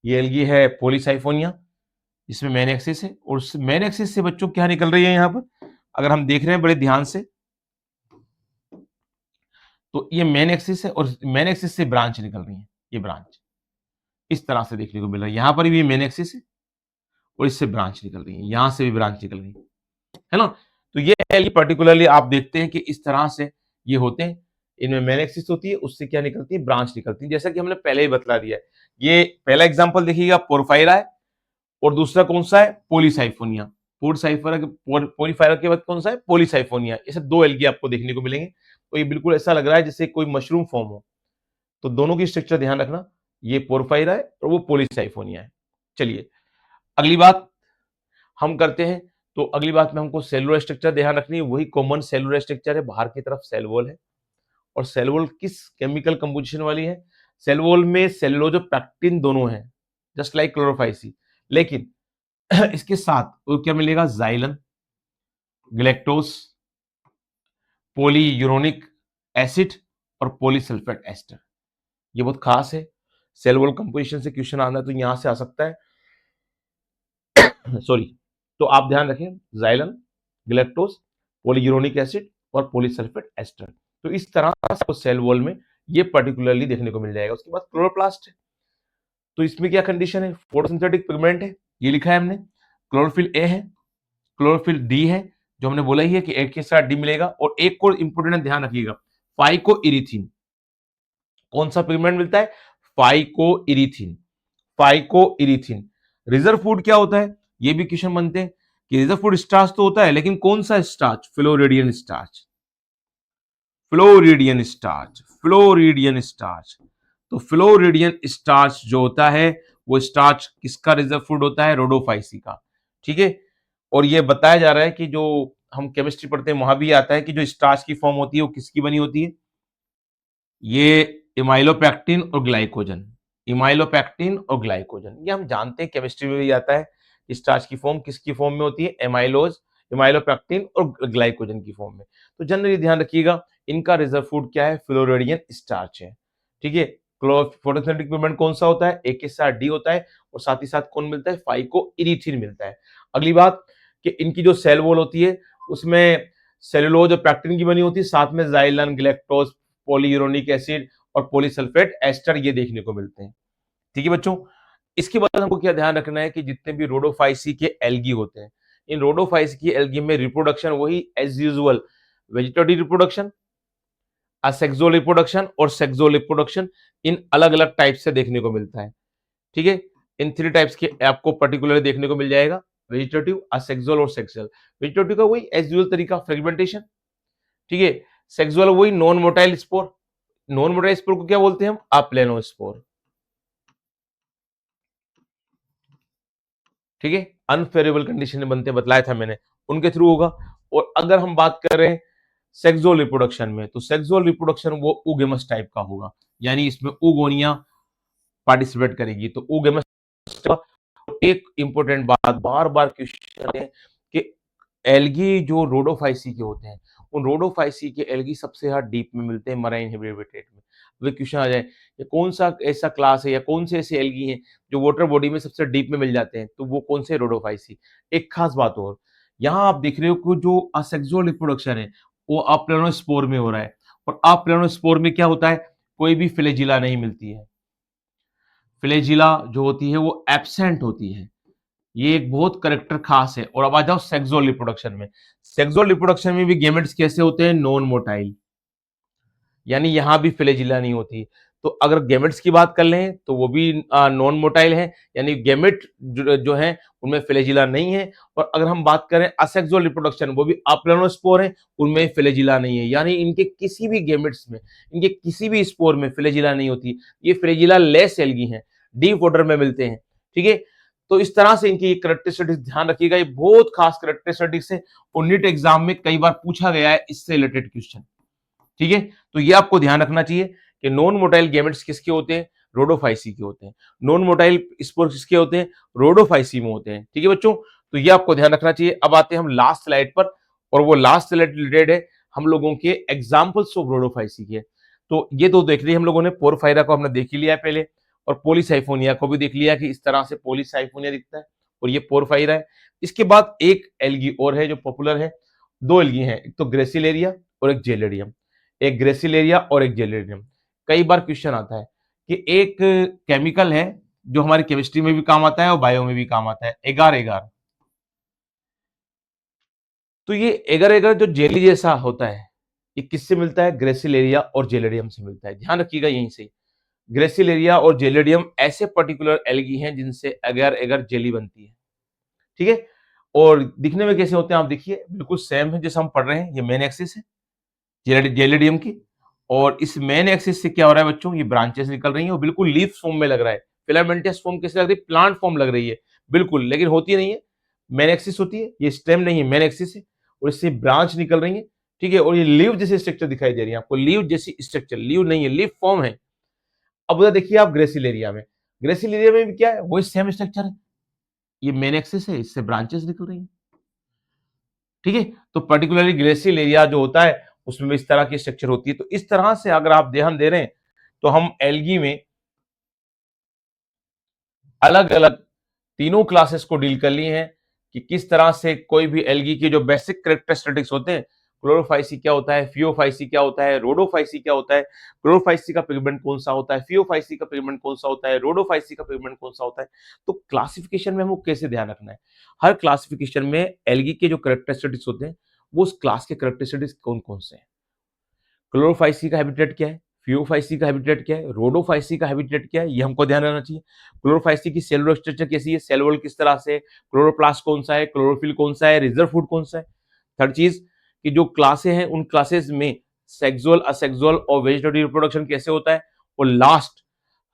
ये एल्गी है पॉलीसाइफोनिया, इसमें मेन एक्सिस है और उस मेन एक्सिस से बच्चों क्या निकल रही है यहाँ पर, अगर हम देख रहे हैं बड़े ध्यान से, तो ये मेन एक्सिस है और मेन एक्सिस से ब्रांच निकल रही है, ये ब्रांच इस तरह से देखने को मिल रहा है। यहाँ पर भी मेन एक्सिस है और इससे ब्रांच निकल रही है, यहाँ से भी ब्रांच निकल रही है ना। तो ये पर्टिकुलरली आप देखते हैं कि इस तरह से ये होते हैं, इनमें मेन एक्सिस होती है, उससे क्या निकलती है, ब्रांच निकलती है, जैसा कि हमने पहले ही बतला दिया है। ये पहला एग्जाम्पल देखिएगा पोरफायरा है और दूसरा कौन सा है, पोलीसाइफोनिया। पोलीफायरा के बाद कौन सा है, पोलीसाइफोनिया। ऐसे दो एल्गी आपको देखने को मिलेंगे। तो ये बिल्कुल ऐसा लग रहा है जैसे कोई मशरूम फॉर्म हो। तो दोनों की स्ट्रक्चर ध्यान रखना, ये पोरफायरा है और वो पोलीसाइफोनिया है। चलिए अगली बात हम करते हैं। तो अगली बात में हमको सेलुलर स्ट्रक्चर ध्यान रखनी है, वही कॉमन सेलुलर स्ट्रक्चर है, बाहर की तरफ सेल वॉल है। और सेल वॉल किस केमिकल कंपोजिशन वाली है, सेल वॉल में सेलुलोज और पैक्टिन दोनों है, जस्ट लाइक क्लोरोफाइसी। लेकिन इसके साथ वो क्या मिलेगा, जाइलन, ग्लैक्टोज, पॉलीयूरोनिक एसिड और पॉलीसल्फेट एस्टर। ये बहुत खास है, सेल वॉल कंपोजिशन से क्वेश्चन आना है तो यहां से आ सकता है सॉरी। तो आप ध्यान रखें, जाइलन, ग्लैक्टोज, पॉलीयूरोनिक एसिड और पॉलीसल्फेट एस्टर। तो इस तरह से सेल वॉल में ये पर्टिकुलरली देखने को मिल जाएगा। उसके बाद क्लोरोप्लास्ट है, तो इसमें क्या कंडीशन है, फोटोसिंथेटिक पिगमेंट है, ये लिखा है हमने। क्लोरोफिल ए है, क्लोरोफिल डी है, जो हमने बोला ही है कि एक के साथ डी मिलेगा। और एक को इंपोर्टेंट ध्यान रखिएगा, फाइको इरिथीन। कौन सा पिगमेंट मिलता है, फाइको इरिथीन, फाइको इरिथीन। रिजर्व फूड क्या होता है, ये भी क्वेश्चन बनते हैं कि रिजर्व फूड स्टार्च तो होता है, लेकिन कौन सा starch, floridean starch, floridean starch, floridean starch. तो फ्लोरिडियन स्टार्च जो होता है वो स्टार्च किसका रिजर्व फूड होता है, रोडोफाइसी का। ठीक है, और ये बताया जा रहा है कि जो हम केमिस्ट्री पढ़ते हैं वहां भी आता है कि जो स्टार्च की फॉर्म होती है वो किसकी बनी होती है, ये इमाइलोपैक्टिन और ग्लाइकोजन, इमाइलोपैक्टिन और ग्लाइकोजन। ये हम जानते हैं, केमिस्ट्री में भी आता है, स्टार्च की फॉर्म किसकी फॉर्म में होती है, एमाइलोज, इमाइलोपैक्टिन और ग्लाइकोजन की फॉर्म में। तो जनरली ध्यान रखिएगा इनका रिजर्व फूड क्या है, फ्लोरिडियन स्टार्च है। ठीक है, फोटोसिंथेटिक पिगमेंट कौन सा होता है, एक के साथ डी होता है और साथ ही साथ कौन मिलता है, फाइको इरिथीन मिलता है। अगली बात कि इनकी जो सेल वॉल होती है उसमें सेलुलोज और पैक्टिन की बनी होती है, साथ में जाइलन, ग्लैक्टोज, पॉलीयूरोनिक एसिड और पॉलीसल्फेट एस्टर ये देखने को मिलते हैं। ठीक है बच्चों, इसके बाद हमको क्या ध्यान रखना है कि जितने भी रोडोफाइसी के एल्गी होते हैं, इन रोडोफाइसी की एल्गी में रिप्रोडक्शन वही as usual, vegetative reproduction, asexual reproduction और सेक्सुअल रिप्रोडक्शन, इन अलग अलग टाइप से देखने को मिलता है। ठीक है, इन थ्री टाइप्स के आपको पर्टिकुलर देखने को मिल जाएगा, वेजिटेटिव, असेक्सुअल और सेक्सुअल। वेजिटेटिव का वही एज यूजुअल तरीका, फ्रेगमेंटेशन। ठीक है, सेक्सुअल वही non motile spore, non motile spore को क्या बोलते हैं हम, अप्लेनोस्पोर। ठीक है, अनफेवरेबल कंडीशन में बनते बतलाया था मैंने, उनके थ्रू होगा। और अगर हम बात कर रहे हैं सेक्सुअल रिप्रोडक्शन में, तो सेक्सुअल रिप्रोडक्शन वो उगेमस टाइप का होगा, यानी इसमें उगोनिया पार्टिसिपेट करेगी। तो उगेमस, एक इंपॉर्टेंट बात बार बार क्वेश्चन है कि एल्गी जो रोडोफाइसी के होते हैं, उन रोडोफाइसी के एल्गी सबसे ज्यादा डीप में मिलते हैं, मराइन हैबिटेट में। वे क्वेश्चन आ जाए कि कौन सा ऐसा क्लास है या कौन से ऐसे एल्गी हैं जो वाटर बॉडी में सबसे डीप में मिल जाते हैं, तो वो कौन से, रोडोफाइसी। एक खास बात और, यहाँ आप देख रहे हो कि जो असेक्सुअल रिप्रोडक्शन है वो अप्लेनोस्पोर में हो रहा है, और अप्लेनोस्पोर में क्या होता है, कोई भी फ्लैजिला नहीं मिलती है, फ्लैजिला जो होती है वो एब्सेंट होती है। ये एक बहुत करेक्टर खास है। और अब आ जाओ सेक्सुअल रिप्रोडक्शन में। सेक्सुअल रिप्रोडक्शन में भी गेमेट्स कैसे होते हैं? नॉन मोटाइल, यानी यहां भी फ्लैजिला नहीं होती। तो अगर गेमेट्स की बात कर लें तो वो भी नॉन मोटाइल है, यानी गेमेट जो है उनमें फ्लैजिला नहीं है। और अगर हम बात करें असेक्सुअल रिप्रोडक्शन, वो भी अप्लानोस्पोर है, उनमें फ्लैजिला नहीं है, यानी इनके किसी भी गेमेट्स में, इनके किसी भी स्पोर में फ्लैजिला नहीं होती। ये फ्लैजिला लेस एल्गी हैं, डीप वाटर में मिलते हैं। ठीक है, तो इस तरह से इनकी करेक्टरिस्टिक्स ध्यान रखिएगा, ये बहुत खास करेक्टरिस्टिक्स है और नीट एग्जाम में कई बार पूछा गया है इससे रिलेटेड क्वेश्चन। ठीक है, तो ये आपको ध्यान रखना चाहिए कि नॉन मोटाइल गैमेट्स किसके होते हैं? रोडोफाइसी के होते हैं। नॉन मोटाइल स्पोर किसके होते हैं? रोडोफाइसी में होते हैं। ठीक है बच्चों, तो ये आपको ध्यान रखना चाहिए। अब आते हैं हम लास्ट स्लाइड पर, और वो लास्ट स्लाइड रिलेटेड है हम लोगों के एग्जाम्पल्स ऑफ रोडोफाइसी के। तो ये तो देख लिया हम लोगों ने, पोरफायरा को हमने देख ही लिया है पहले, और पोलीसाइफोनिया को भी देख लिया कि इस तरह से पोलीसाइफोनिया दिखता है और ये पोरफायरा है। इसके बाद एक एल्गी और है जो पॉपुलर है, दो एल्गी हैं, एक तो ग्रेसिलेरिया और एक जेलेडियम। एक ग्रेसिलेरिया और एक जेलेडियम। कई बार क्वेश्चन आता है कि एक केमिकल है जो हमारी केमिस्ट्री में भी काम आता है और बायो में भी काम आता है, एगार एगार। तो ये एगर एगर जो जेली जैसा होता है, ये किससे मिलता है? ग्रेसिलेरिया और जेलेडियम से मिलता है। ध्यान रखिएगा यहीं से, ग्रेसिलेरिया और जेलेडियम ऐसे पर्टिकुलर एल्गी हैं जिनसे एगर एगर जेली बनती है। ठीक है, और दिखने में कैसे होते हैं आप देखिए, बिल्कुल सेम है जैसा हम पढ़ रहे हैं। ये मेन एक्सिस है जेलेडियम की, और इस मेन एक्सिस से क्या हो रहा है बच्चों? ये ब्रांचेस निकल रही हैं और बिल्कुल लीफ फॉर्म में लग रहा है। फिलामेंटस फॉर्म कैसे लग रही है? प्लांट फॉर्म लग रही है बिल्कुल, लेकिन होती नहीं है। मेन एक्सिस होती है, ये स्टेम नहीं है, मेन एक्सिस है, और इससे ब्रांच निकल रही है। ठीक है, और ये लीव जैसी स्ट्रक्चर दिखाई दे रही है आपको, लीव जैसी स्ट्रक्चर, लीव नहीं है, लीफ फॉर्म है। अब उधर देखिए आप ग्रेसिलेरिया में, ग्रेसिलेरिया में भी क्या है? वही सेम स्ट्रक्चर है, ये मेन एक्सिस है, इससे ब्रांचेस निकल रही है। ठीक है, तो पर्टिकुलरली ग्लेशियल एरिया जो होता है उसमें भी इस तरह की स्ट्रक्चर होती है। तो इस तरह से अगर आप ध्यान दे रहे हैं तो हम एल्गी में अलग अलग तीनों क्लासेस को डील कर लिए हैं कि किस तरह से कोई भी एल्गी के जो बेसिक कैरेक्टरिस्टिक्स होते हैं, क्लोरोफाइसी क्या होता है, फियोफाइसी क्या होता है, रोडोफाइसी क्या होता है, क्लोरोफाइसी का पिगमेंट कौन सा होता है, फियोफाइसी का पिगमेंट कौन सा होता है, रोडोफाइसी का पिगमेंट कौन सा होता है। तो क्लासिफिकेशन में हमको कैसे ध्यान रखना है? हर क्लासिफिकेशन में एल्गी के जो कैरेक्टरिस्टिक्स होते हैं वो उस क्लास के कैरेक्टरिस्टिक्स कौन कौन से हैं। क्लोरोफाइसी का हैबिटेट क्या है, फियोफाइसी का हैबिटेट क्या है, रोडोफाइसी का हैबिटेट क्या है, ये हमको ध्यान रखना चाहिए। क्लोरोफाइसी की सेलुलर स्ट्रक्चर कैसी है, सेल वॉल किस तरह से, क्लोरोप्लास्ट कौन सा है, क्लोरोफिल कौन सा है, रिजर्व फूड कौन सा है। थर्ड चीज कि जो क्लासे हैं उन क्लासेस में सेक्सुअल, असेक्सुअल और वेजिटेटिव रिप्रोडक्शन कैसे होता है। और लास्ट,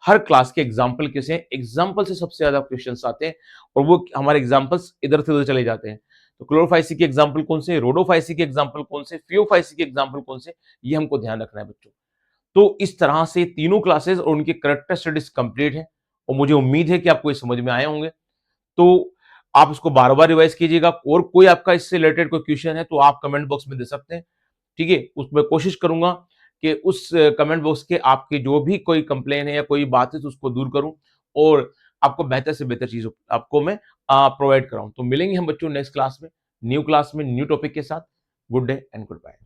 हर क्लास के एग्जाम्पल कैसे हैं, एग्जाम्पल से सबसे ज्यादा क्वेश्चन आते हैं और वो हमारे एग्जाम्पल्स इधर से उधर चले जाते हैं। तो क्लोरोफाइसी के एग्जाम्पल कौन से, रोडोफाइसी के एग्जाम्पल कौन से, फियोफाइसी के एग्जाम्पल कौन से, ये हमको ध्यान रखना है बच्चों। तो इस तरह से तीनों क्लासेस और उनके करेक्टर स्टडीज कंप्लीट है, और मुझे उम्मीद है कि आपको ये समझ में आए होंगे। तो आप इसको बार बार रिवाइज कीजिएगा, और कोई आपका इससे रिलेटेड कोई क्वेश्चन है तो आप कमेंट बॉक्स में दे सकते हैं। ठीक है, उसमें कोशिश करूंगा कि उस कमेंट बॉक्स के आपके जो भी कोई कंप्लेन है या कोई बात है तो उसको दूर करूं, और आपको बेहतर से बेहतर चीज आपको मैं प्रोवाइड कराऊं। तो मिलेंगे हम बच्चों नेक्स्ट क्लास में, न्यू क्लास में, न्यू टॉपिक के साथ। Good day and good bye.